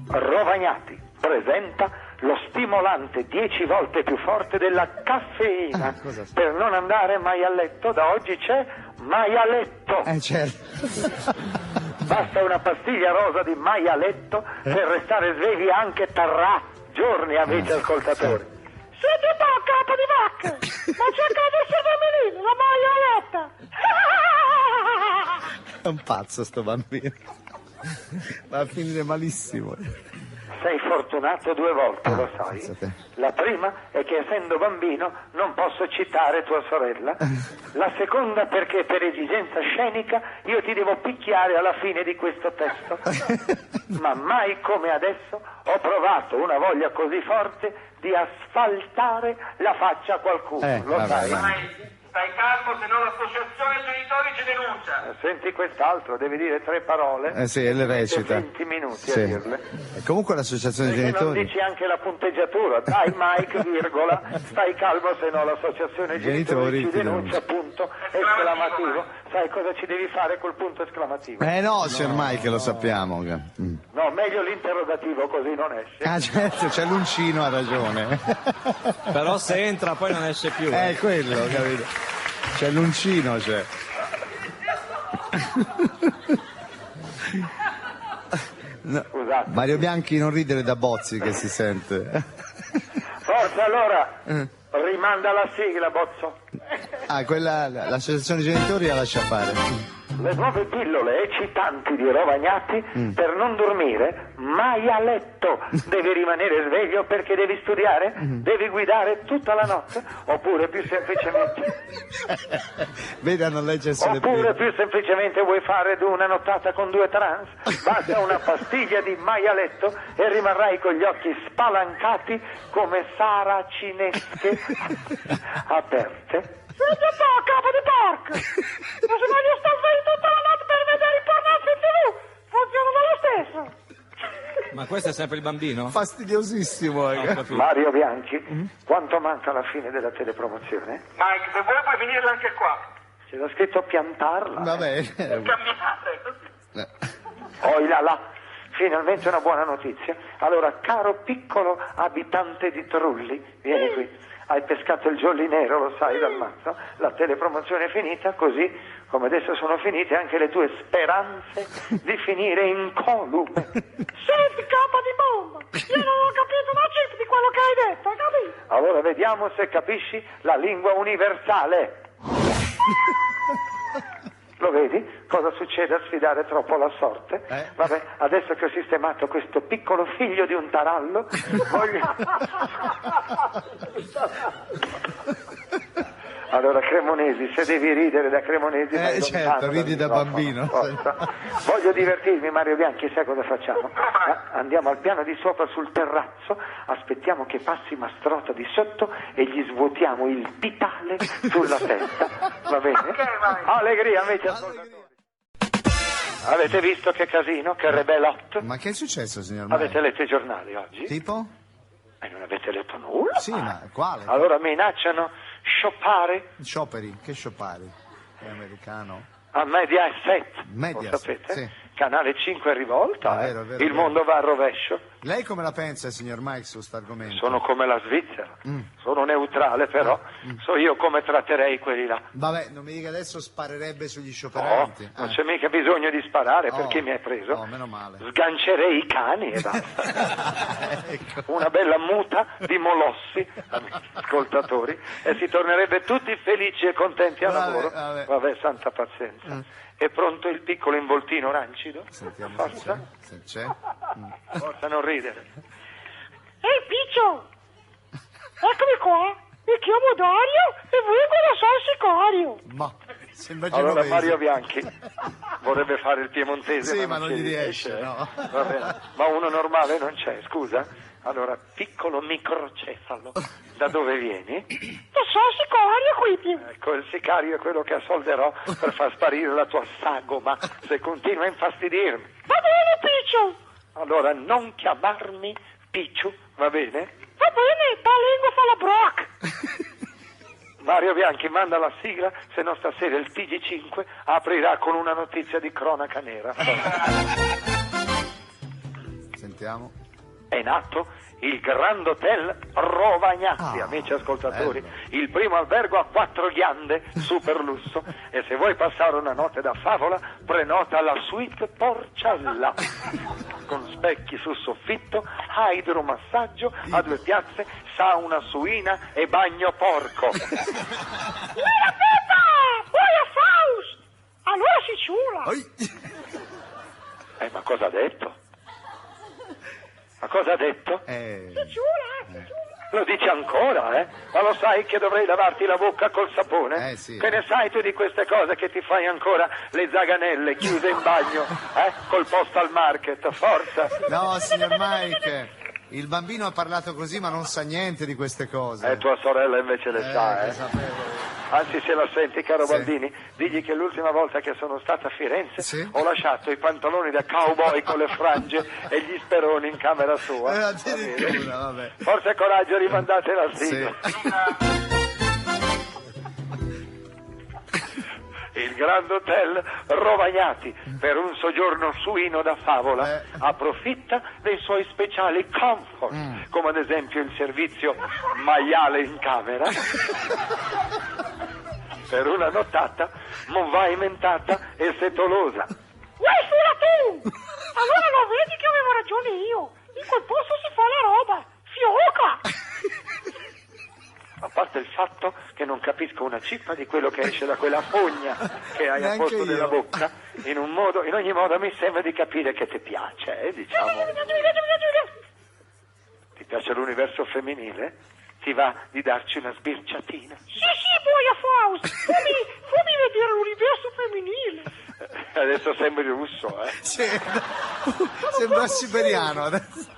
Rovagnati presenta lo stimolante 10 volte più forte della caffeina. Per non andare mai a letto, da oggi c'è mai a letto. Certo. Basta una pastiglia rosa di mai a letto per restare svegli anche tra giorni, amici ascoltatori. Senti un po', capo di vacca, ma cerca di essere femminile, la maialetta. È un pazzo sto bambino. Va a finire malissimo. Sei fortunato 2 volte, lo sai. pensate. La prima è che essendo bambino non posso citare tua sorella. La seconda perché per esigenza scenica io ti devo picchiare alla fine di questo testo. Ma mai come adesso ho provato una voglia così forte di asfaltare la faccia a qualcuno. Lo vabbè, sai? vabbè. Stai calmo, se no l'associazione genitori ci denuncia. Senti quest'altro, devi dire 3 parole. Sì, e le recita. 20 minuti Sì. a dirle. E comunque l'associazione Perché non genitori. dici anche la punteggiatura? Dai Mike, virgola, stai calmo se no l'associazione genitori ci denuncia, punto esclamativo. Sai cosa ci devi fare col punto esclamativo? No, signor Mike, lo sappiamo. No, meglio l'interrogativo così non esce. Ah, certo, c'è l'uncino, ha ragione. Però se entra poi non esce più. È quello, capito? C'è l'uncino, c'è. No. Scusate. Mario Bianchi, non ridere da Bozzi che si sente. Forza allora, rimanda la sigla, Bozzo. Ah, quella, l'associazione genitori la lascia fare. Le nuove pillole eccitanti di Rovagnati per non dormire mai a letto. Devi rimanere sveglio perché devi studiare, devi guidare tutta la notte, oppure più semplicemente Vedi a non leggersi le oppure pillole. più semplicemente vuoi fare una nottata con 2 trans? Basta una pastiglia di mai a letto e rimarrai con gli occhi spalancati come saracinesche aperte. Senti un po', capo di porco! Ma se voglio stare sveglio tutta la notte per vedere i pornazzi in TV, funziona lo stesso! Ma questo è sempre il bambino? Fastidiosissimo, Ho capito. Mario Bianchi, quanto manca alla fine della telepromozione? Mike, se vuoi puoi finirla anche qua. C'era scritto piantarla. Va bene. Camminate. Oh là là, finalmente una buona notizia. Allora, caro piccolo abitante di Trulli, vieni qui. Hai pescato il jolly nero, lo sai, dal mazzo. La telepromozione è finita, così come adesso sono finite anche le tue speranze di finire in colume. Senti, capo di bomba! Io non ho capito una chip di quello che hai detto, hai capito? Allora vediamo se capisci la lingua universale. Lo vedi? Cosa succede a sfidare troppo la sorte? Vabbè, adesso che ho sistemato questo piccolo figlio di un tarallo, voglio... Allora, Cremonesi, se devi ridere da Cremonesi... vai lontano certo, dal ridi da microfono. bambino. Forza. Voglio divertirmi, Mario Bianchi, sai cosa facciamo? Andiamo al piano di sopra sul terrazzo, aspettiamo che passi Mastrota di sotto e gli svuotiamo il pitale sulla testa, va bene? Allegria, amici ascoltatori. Avete visto che casino, che rebelotto? Ma che è successo, signor Mike? Avete letto i giornali oggi? Tipo? E non avete letto nulla? Sì, ma quale? Allora minacciano scioppare Scioperi, che sciopari? È americano? a Mediaset, Mediaset, lo sapete? sì. Canale 5 rivolta, È vero, è vero, il è vero. mondo va a rovescio. Lei come la pensa, signor Mike, su questo argomento? Sono come la Svizzera, sono neutrale però, so io come tratterei quelli là. Vabbè, non mi dica adesso sparerebbe sugli No, scioperanti. non c'è mica bisogno di sparare Oh, perché mi hai preso. oh, meno male. Sgancerei i cani e basta. Ecco. Una bella muta di molossi, amici ascoltatori, e si tornerebbe tutti felici e contenti a Vabbè, lavoro. vabbè. Vabbè, santa pazienza. È pronto il piccolo involtino rancido? Sentiamo Forza, se c'è. forza, non ridere. Ehi, Piccio! Eccomi qua! Mi chiamo Dario e vengo da San Sicario! Ma sembra Allora genovese. Mario Bianchi vorrebbe fare il piemontese, Sì, ma non non ci gli riesce, riesce. no. Va bene. Ma uno normale non c'è, scusa? Allora, piccolo microcefalo, da dove vieni? Da San Sicario, quindi! Ecco, il sicario è quello che assolderò per far sparire la tua sagoma se continua a infastidirmi. Va bene, Piccio! Allora, non chiamarmi Picciu, va bene? Va bene, la lingua fa la broc! Mario Bianchi manda la sigla, se no stasera il TG5 aprirà con una notizia di cronaca nera. Sentiamo. È nato il Grand Hotel Rovagnati, amici ascoltatori, il primo albergo a 4 ghiande, super lusso, e se vuoi passare una notte da favola, prenota la suite Porcella, con specchi sul soffitto, idromassaggio a 2 piazze, sauna suina e bagno porco. Buona Peppa! Buona Faust! Allora si ciula! Ma cosa ha detto? Ma cosa ha detto? Si ciula, Lo dici ancora, eh? Ma lo sai che dovrei lavarti la bocca col sapone? Sì. Che ne sai tu di queste cose che ti fai ancora le zaganelle chiuse in bagno, col postal market, forza! No, signor Mike, il bambino ha parlato così ma non sa niente di queste cose. Tua sorella invece le sa, che sapevo. Anzi, se la senti, caro Sì. Baldini, digli che l'ultima volta che sono stata a Firenze Sì. ho lasciato i pantaloni da cowboy con le frange e gli speroni in camera sua. Addirittura, vabbè. Forza e coraggio, rimandate la Sì. sigla. Il Grand Hotel Rovagnati, per un soggiorno suino da favola, approfitta dei suoi speciali comfort, come ad esempio il servizio maiale in camera, per una nottata movimentata e setolosa. Uè, fila tu! Allora lo vedi che avevo ragione io! In quel posto si fa la roba! Fioca! A parte il fatto morto che non capisco una cippa di quello che esce da quella fogna che hai a Neanche posto io. della bocca. In ogni modo mi sembra di capire che ti piace, diciamo. Ti piace l'universo femminile? Ti va di darci una sbirciatina? Sì, boia Faust, fammi vedere l'universo femminile. Adesso sembri russo, Sì. Sembra siberiano adesso.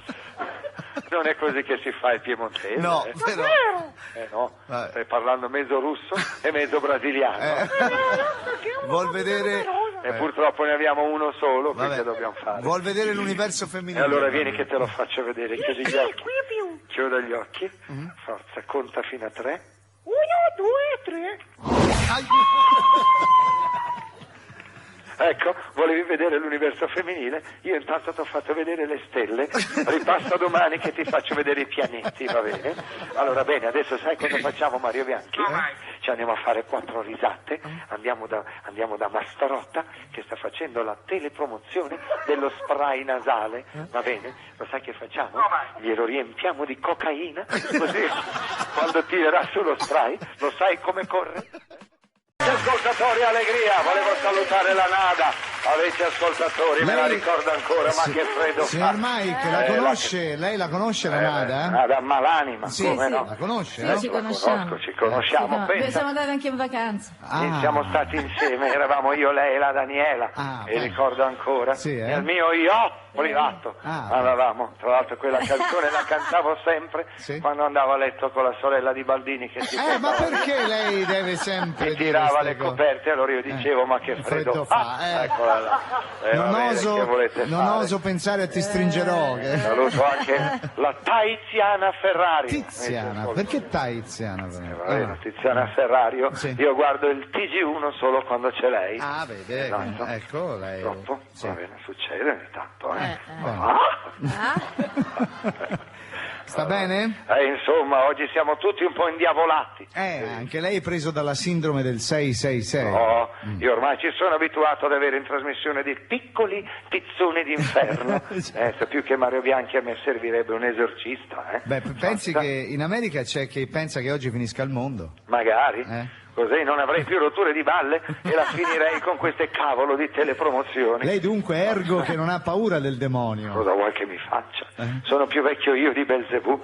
Non è così che si fa il piemontese. No, Ma però... vero? No, Eh. stai parlando mezzo russo e mezzo brasiliano. Vuol vedere... E purtroppo ne abbiamo uno solo, quindi Vabbè. che dobbiamo fare? Vuol vedere l'universo E femminile. allora vieni che te lo faccio vedere, chiudi gli occhi. Qui più. Chiuda gli occhi, forza, conta fino a 3. 1, 2, 3. Ai- Ecco, volevi vedere l'universo femminile? Io intanto ti ho fatto vedere le stelle. Ripassa domani che ti faccio vedere i pianeti, va bene? Allora bene, adesso sai cosa facciamo, Mario Bianchi? Ci andiamo a fare 4 risate, andiamo da Mastarotta che sta facendo la telepromozione dello spray nasale, va bene? Lo sai che facciamo? Glielo riempiamo di cocaina, così quando tirerà sullo spray lo sai come corre? Ascoltatori, allegria, volevo salutare la Nada. Avete ascoltatori, me la ricordo ancora, ma che freddo Signor fa. Mike, la conosce? Lei la conosce la Nada? Nada mal'anima, Sì, come sì. no? La conosce, Sì, no? ci La conosciamo. conosco, ci conosciamo, Noi pensa. siamo andati anche in vacanza. Sì, siamo stati insieme, eravamo io, lei e la Daniela, e ricordo ancora, Sì, nel mio yacht privato, Ah, andavamo, tra l'altro quella canzone la cantavo sempre Sì. quando andavo a letto con la sorella di Baldini che si ma portava perché lei deve sempre mi dire tirava queste le cose? coperte, allora io dicevo ma che freddo fa, eccola là. Non va bene, che oso, volete non fare? oso pensare a Ti stringerò. che- Saluto anche la Tiziana Ferrario. Tiziana, perché Tiziana? Va bene, Tiziana Ferrario, Sì. io guardo il TG1 solo quando c'è lei. Ah, vede, Esatto. ecco lei. Troppo? Sì. Va bene, succede ogni tanto, Bene. Ah? Sta bene? Insomma, oggi siamo tutti un po' indiavolati. Anche lei è preso dalla sindrome del 666. No, io ormai ci sono abituato ad avere in trasmissione dei piccoli tizzoni d'inferno. Se più che Mario Bianchi a me servirebbe un esorcista. Beh, pensi che in America c'è chi pensa che oggi finisca il mondo? Magari. Così non avrei più rotture di balle e la finirei con queste cavolo di telepromozioni. Lei dunque ergo che non ha paura del demonio. Cosa vuoi che mi faccia? Sono più vecchio io di Belzebù.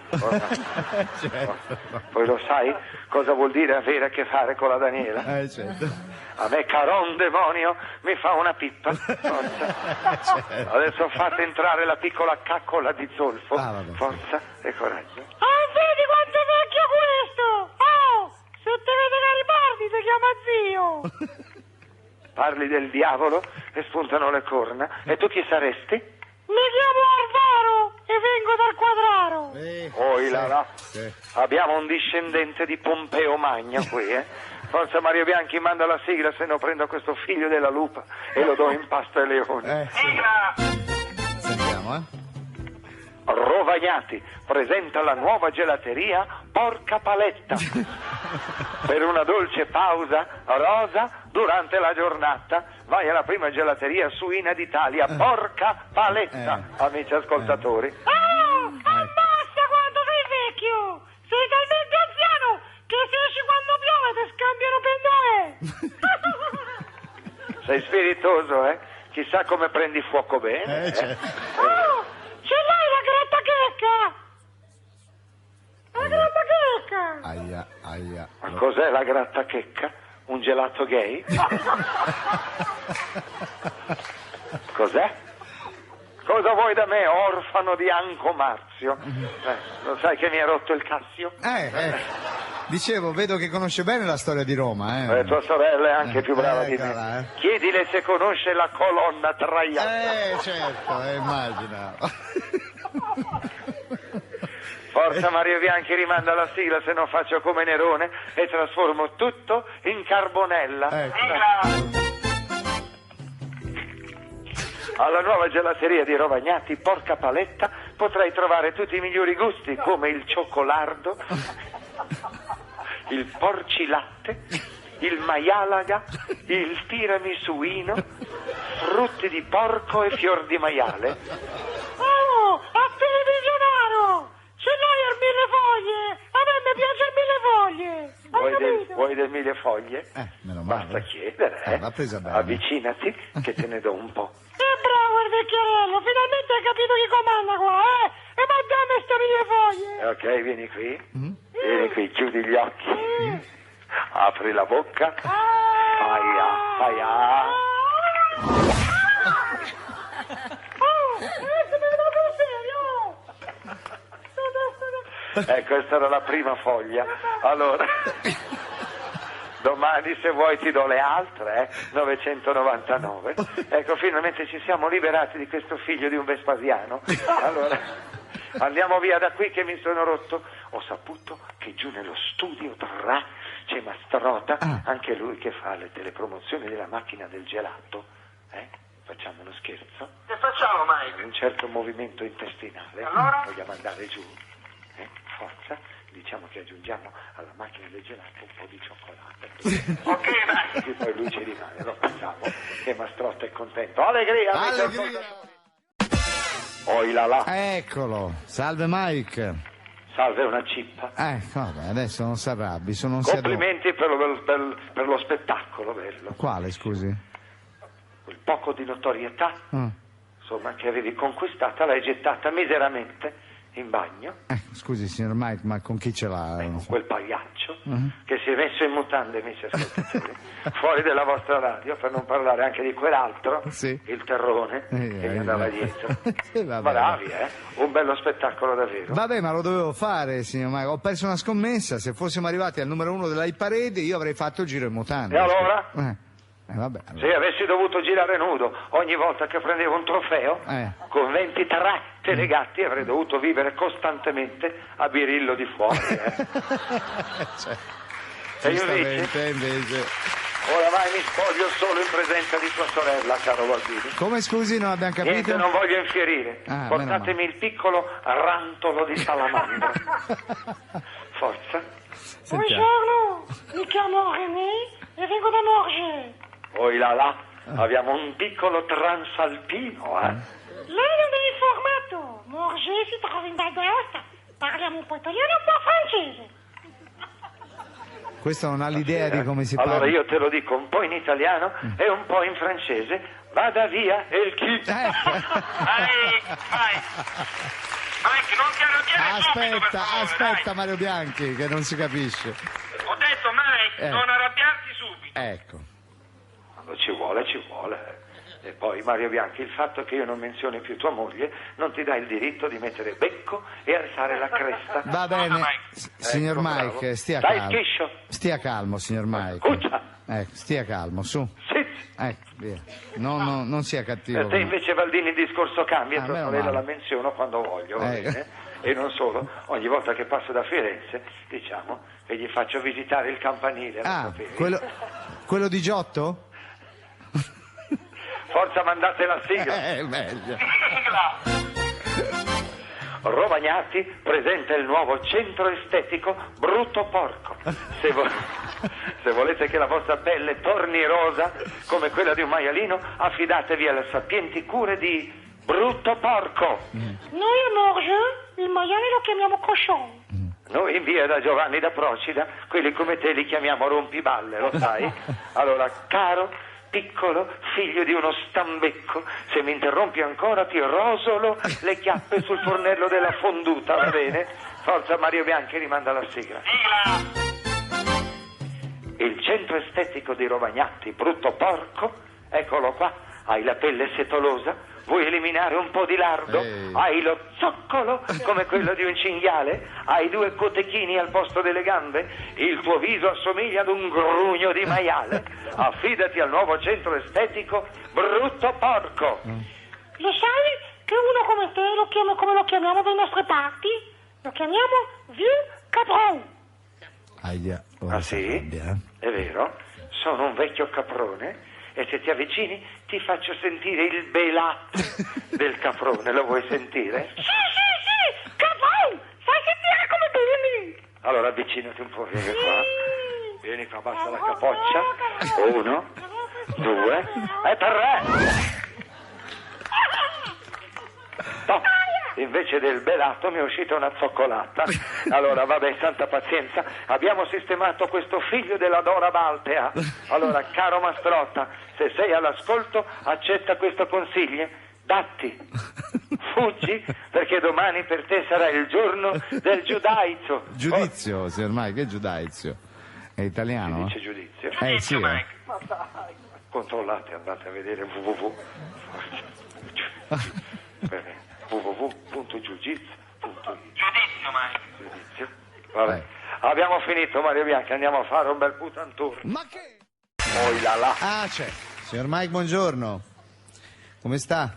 Certo. Poi lo sai cosa vuol dire avere a che fare con la Daniela? Certo. A me caron demonio mi fa una pippa. Forza. Adesso fate entrare la piccola caccola di zolfo. Vabbè. Forza e coraggio. Vedi quanto è vecchio questo! Oh, se te vede Garibaldi ti chiama zio! Parli del diavolo e spuntano le corna. E tu chi saresti? Mi chiamo Alvaro e vengo dal Quadraro! Oh, là. Abbiamo un discendente di Pompeo Magna qui, Forza Mario Bianchi, manda la sigla, se no prendo questo figlio della lupa e lo do in pasto ai leoni. Sentiamo, Rovagnati presenta la nuova gelateria Porca Paletta. Per una dolce pausa rosa durante la giornata vai alla prima gelateria suina d'Italia, Porca Paletta, amici ascoltatori. Oh, ammazza quanto sei vecchio! Sei talmente anziano che se esci quando piove ti scambiano per Noè! Sei spiritoso, Chissà come prendi fuoco bene. Oh, ce l'hai la grattachecca! La grattachecca! Aia. Ma cos'è la grattachecca? Un gelato gay? Cos'è? Cosa vuoi da me, orfano di Anco Marzio? Lo sai che mi ha rotto il Cassio? Dicevo, vedo che conosce bene la storia di Roma, Tua sorella è anche più brava di eccola, me. Chiedile se conosce la colonna Traiana. certo, immaginavo. Forza Mario Bianchi, rimanda la sigla, se no faccio come Nerone e trasformo tutto in carbonella. Alla nuova gelateria di Rovagnati, Porca Paletta, potrai trovare tutti i migliori gusti, come il cioccolardo, il porcilatte, il maialaga, il tiramisuino, frutti di porco e fior di maiale. Oh, a televisionaro! Ce l'hai il mille foglie! A me mi piace il mille foglie! Vuoi 1000 foglie. Meno male. Basta chiedere, l'ha presa bene. Avvicinati che te ne do un po'. Bravo il vecchiarello, finalmente hai capito chi comanda qua, E ma dammi ste 1000 foglie. Ok, vieni qui. Vieni qui, chiudi gli occhi. Apri la bocca. Faia. Questa era la prima foglia. Allora, domani se vuoi ti do le altre, 999. Ecco, finalmente ci siamo liberati di questo figlio di un Vespasiano. Allora, andiamo via da qui che mi sono rotto. Ho saputo che giù nello studio c'è Mastrota, anche lui che fa le telepromozioni della macchina del gelato. Facciamo uno scherzo? Che facciamo, Mike? Un certo movimento intestinale. Allora? Vogliamo andare giù? Forza, diciamo che aggiungiamo alla macchina del gelato un po' di cioccolato. Ok, dai. E poi lui ci rimane, lo facciamo. Che Mastrotto è contento. Allegria! Oila là. Eccolo, salve Mike. Salve, una cippa. Vabbè, adesso non si arrabbi, non si adoro. Complimenti per lo spettacolo, bello. Quale, scusi? Quel poco di notorietà, insomma, che avevi conquistata, l'hai gettata miseramente in bagno. Scusi, signor Mike, ma con chi ce l'ha? Con quel pagliaccio che si è messo in mutande, amici ascoltatori, fuori dalla vostra radio, per non parlare anche di quell'altro, il terrone, che gli andava dietro. Bravi, un bello spettacolo davvero. Vabbè, ma lo dovevo fare, signor Mike. Ho perso una scommessa. Se fossimo arrivati al numero 1 della Parade, io avrei fatto il giro in mutande. E allora? Vabbè. Se avessi dovuto girare nudo ogni volta che prendevo un trofeo, con 23 telegatti avrei dovuto vivere costantemente a birillo di fuori. E invece, oramai mi spoglio solo in presenza di tua sorella, caro Baldini. Come, scusi, non abbiamo capito? Niente, non voglio infierire. Portatemi il piccolo rantolo di salamandra. Forza. Buongiorno, mi chiamo René e vengo da Morges. Là, abbiamo un piccolo transalpino, Lei non è informato. Morges si trova in Val d'Aosta. Parliamo un po' italiano e un po' francese. Questo non ha l'idea di come si parla. Allora io te lo dico un po' in italiano e un po' in francese. Vada via il chi. Mike, non ti arrabbiare subito, per favore, Aspetta, dai. Mario Bianchi, che non si capisce. Ho detto, Mike, non arrabbiarti subito. Ecco. Ci vuole. E poi, Mario Bianchi, il fatto che io non menzioni più tua moglie non ti dà il diritto di mettere becco e alzare la cresta. Va bene, signor Mike, bravo. stia Dai, calmo. schiscio. Stia calmo, signor Mike. Cuccia. Stia calmo, su. Sì. Via. Non sia cattivo. Per te invece, Baldini, il discorso cambia, tua meno sorella male. la menziono quando voglio, va bene? E non solo, ogni volta che passo da Firenze, diciamo, che gli faccio visitare il campanile. Quello di Giotto? Forza, mandate la sigla. È meglio. Rovagnati presenta il nuovo centro estetico Brutto Porco. Se volete che la vostra pelle torni rosa come quella di un maialino, affidatevi alle sapienti cure di Brutto Porco. Noi a Morges il maiale lo chiamiamo cochon. Noi in via da Giovanni da Procida, quelli come te li chiamiamo rompiballe, lo sai? Allora, caro piccolo figlio di uno stambecco, se mi interrompi ancora ti rosolo le chiappe sul fornello della fonduta, va bene? Forza, Mario Bianchi, rimanda la sigla. Il centro estetico di Rovagnati, Brutto Porco, eccolo qua, hai la pelle setolosa, vuoi eliminare un po' di lardo, hai lo zoccolo come quello di un cinghiale, hai 2 cotechini al posto delle gambe, il tuo viso assomiglia ad un grugno di maiale, affidati al nuovo centro estetico Brutto Porco. Lo sai che uno come te lo chiama come lo chiamiamo dalle nostre parti? Lo chiamiamo Vieux Capron. Ah sì? È vero? Sono un vecchio caprone e se ti avvicini ti faccio sentire il belat del caprone, lo vuoi sentire? Sì, Capron, fai sentire come bevi. Allora avvicinati un po', vieni qua, basta la capoccia. 1, 2 e 3. No, invece del belato mi è uscita una zoccolata. Allora, vabbè, santa pazienza, abbiamo sistemato questo figlio della Dora Baltea. Allora, caro Mastrotta, se sei all'ascolto, accetta questo consiglio. Datti, fuggi, perché domani per te sarà il giorno del giudizio. Giudizio, signor Mike, che giudizio? È italiano? Dice giudizio? Sì. Mike. Ma dai, controllate, andate a vedere www.giudizio.it. Giudizio, Mike. Giudizio. Vabbè. Abbiamo finito, Mario Bianchi, andiamo a fare un bel putan tour. Ma che? Poi là. Ah, c'è. Signor Mike, buongiorno. Come sta?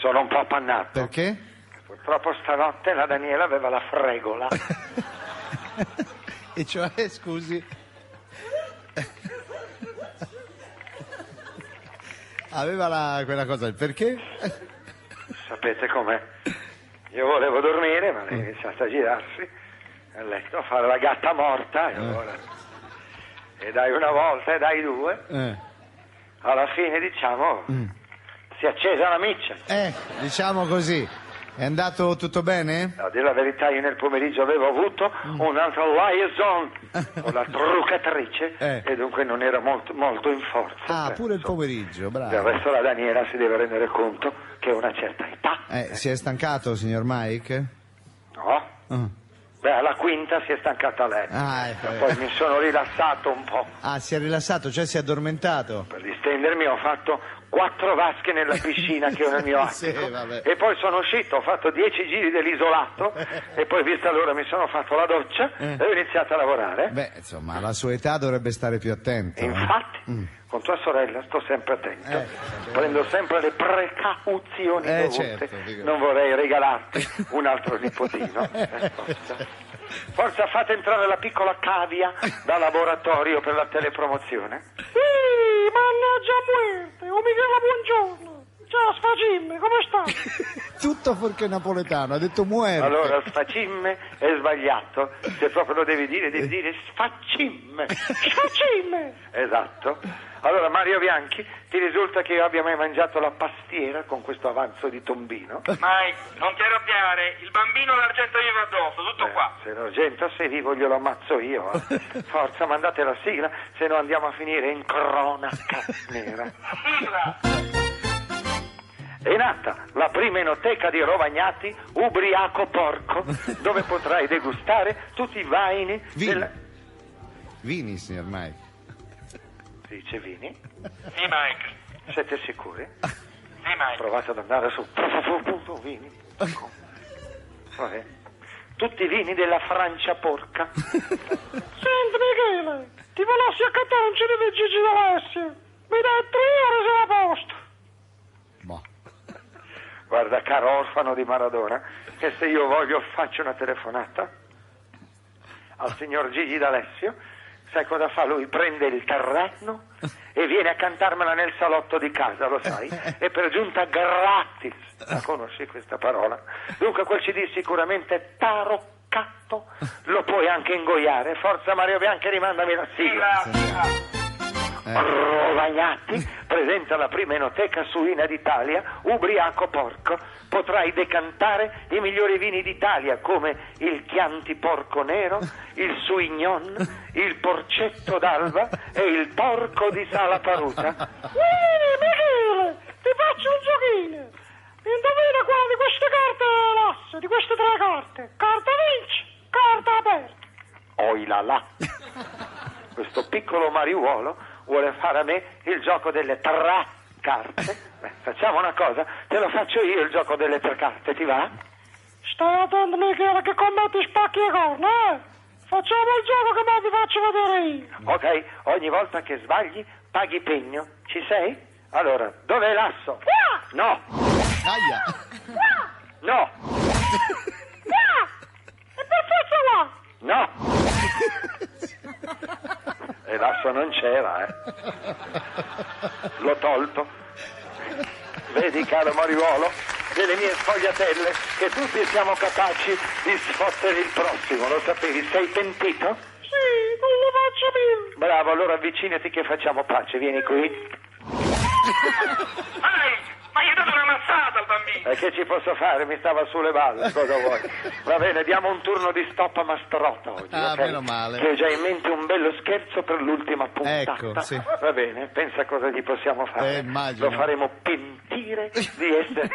Sono un po' appannato. Perché? Purtroppo stanotte la Daniela aveva la fregola. E cioè, scusi? Aveva quella cosa, il perché? Sapete com'è? Io volevo dormire, ma lei è iniziata a girarsi a letto, a fare la gatta morta, e allora... E dai una volta, e dai due, alla fine, diciamo, si è accesa la miccia. Diciamo così. È andato tutto bene? A dire la verità, io nel pomeriggio avevo avuto un'altra liaison con la truccatrice e dunque non era molto in forza. Ah, pure il pomeriggio, bravo. Del resto la Daniela si deve rendere conto che a una certa età... Si è stancato, signor Mike? No? Beh, alla quinta si è stancata lei. Poi mi sono rilassato un po'. Ah, si è rilassato, cioè si è addormentato? Per distendermi ho fatto 4 vasche nella piscina che ho nel mio attico. Sì, vabbè. E poi sono uscito, ho fatto 10 giri dell'isolato e poi, vista l'ora, mi sono fatto la doccia e ho iniziato a lavorare. Beh, insomma, alla sua età dovrebbe stare più attento. E infatti, con tua sorella sto sempre attento. Prendo sempre le precauzioni dovute. Certo, non vorrei regalarti un altro nipotino. Forza, fate entrare la piccola cavia da laboratorio per la telepromozione. Sì, mannaggia muerte, Michela, buongiorno. Ciao, Sfacimme, come sta? Tutto fuorché napoletano, ha detto muerte. Allora, sfacimme è sbagliato. Se proprio lo devi dire sfacimme. Sfacimme! Esatto. Allora, Mario Bianchi, ti risulta che io abbia mai mangiato la pastiera con questo avanzo di tombino? Mike, non ti arrabbiare, il bambino l'argento vivo addosso, tutto qua. Se l'argento sei vivo glielo ammazzo io. Forza, mandate la sigla, se no andiamo a finire in cronaca nera. Sigla! È nata la prima enoteca di Rovagnati, Ubriaco Porco, dove potrai degustare tutti i vini Vini, signor Mike. Dice vini? Sì, Mike. Siete sicuri? Sì, Mike. Provate ad andare su vini. Vabbè. Tutti i vini della Francia porca. Senti, Michele, ti volessi accattare un CD di Gigi D'Alessio. Mi dai 3 ore se la posto. Boh. Guarda, caro orfano di Maradona, che se io voglio faccio una telefonata al signor Gigi D'Alessio, sai cosa fa? Lui prende il terreno e viene a cantarmela nel salotto di casa, lo sai? E per giunta gratis. La conosci questa parola? Dunque quel CD sicuramente è taroccato, lo puoi anche ingoiare. Forza Mario Bianchi, rimandami la sigla. Rovagnati presenta la prima enoteca suina d'Italia, Ubriaco Porco. Potrai decantare i migliori vini d'Italia come il Chianti Porco Nero, il Suignon, il Porcetto d'Alba e il Porco di Sala Paruta. Michele, ti faccio un giochino. Indovina quale di queste carte è l'asse, di queste 3 carte. Carta vince, carta aperta. Oi là là. Questo piccolo mariuolo vuole fare a me il gioco delle 3 carte. Beh, facciamo una cosa, te lo faccio io il gioco delle 3 carte, ti va? Stai attento, Michele, che con me ti spacchi le corna, eh? Facciamo il gioco che me ti faccio vedere io. Ok, ogni volta che sbagli paghi pegno. Ci sei? Allora, dov'è l'asso? Qua! No! Aia! Qua! No! Qua! E per forza là! No! E l'asso non c'era, L'ho tolto. Vedi, caro Mariuolo, delle mie sfogliatelle che tutti siamo capaci di sfottere il prossimo, lo sapevi? Sei pentito? Sì, non lo faccio più. Bravo, allora avvicinati che facciamo pace, vieni qui. Mike, ma gli hai dato una mazzata al bambino. Che ci posso fare? Mi stava sulle balle, cosa vuoi? Va bene, diamo un turno di stop a Mastrota oggi, Ah, ok? meno male. Che ho già in mente un bello scherzo per l'ultima puntata. Ecco, sì. Va bene, pensa cosa gli possiamo fare. Immagino. Lo faremo pentire di essere...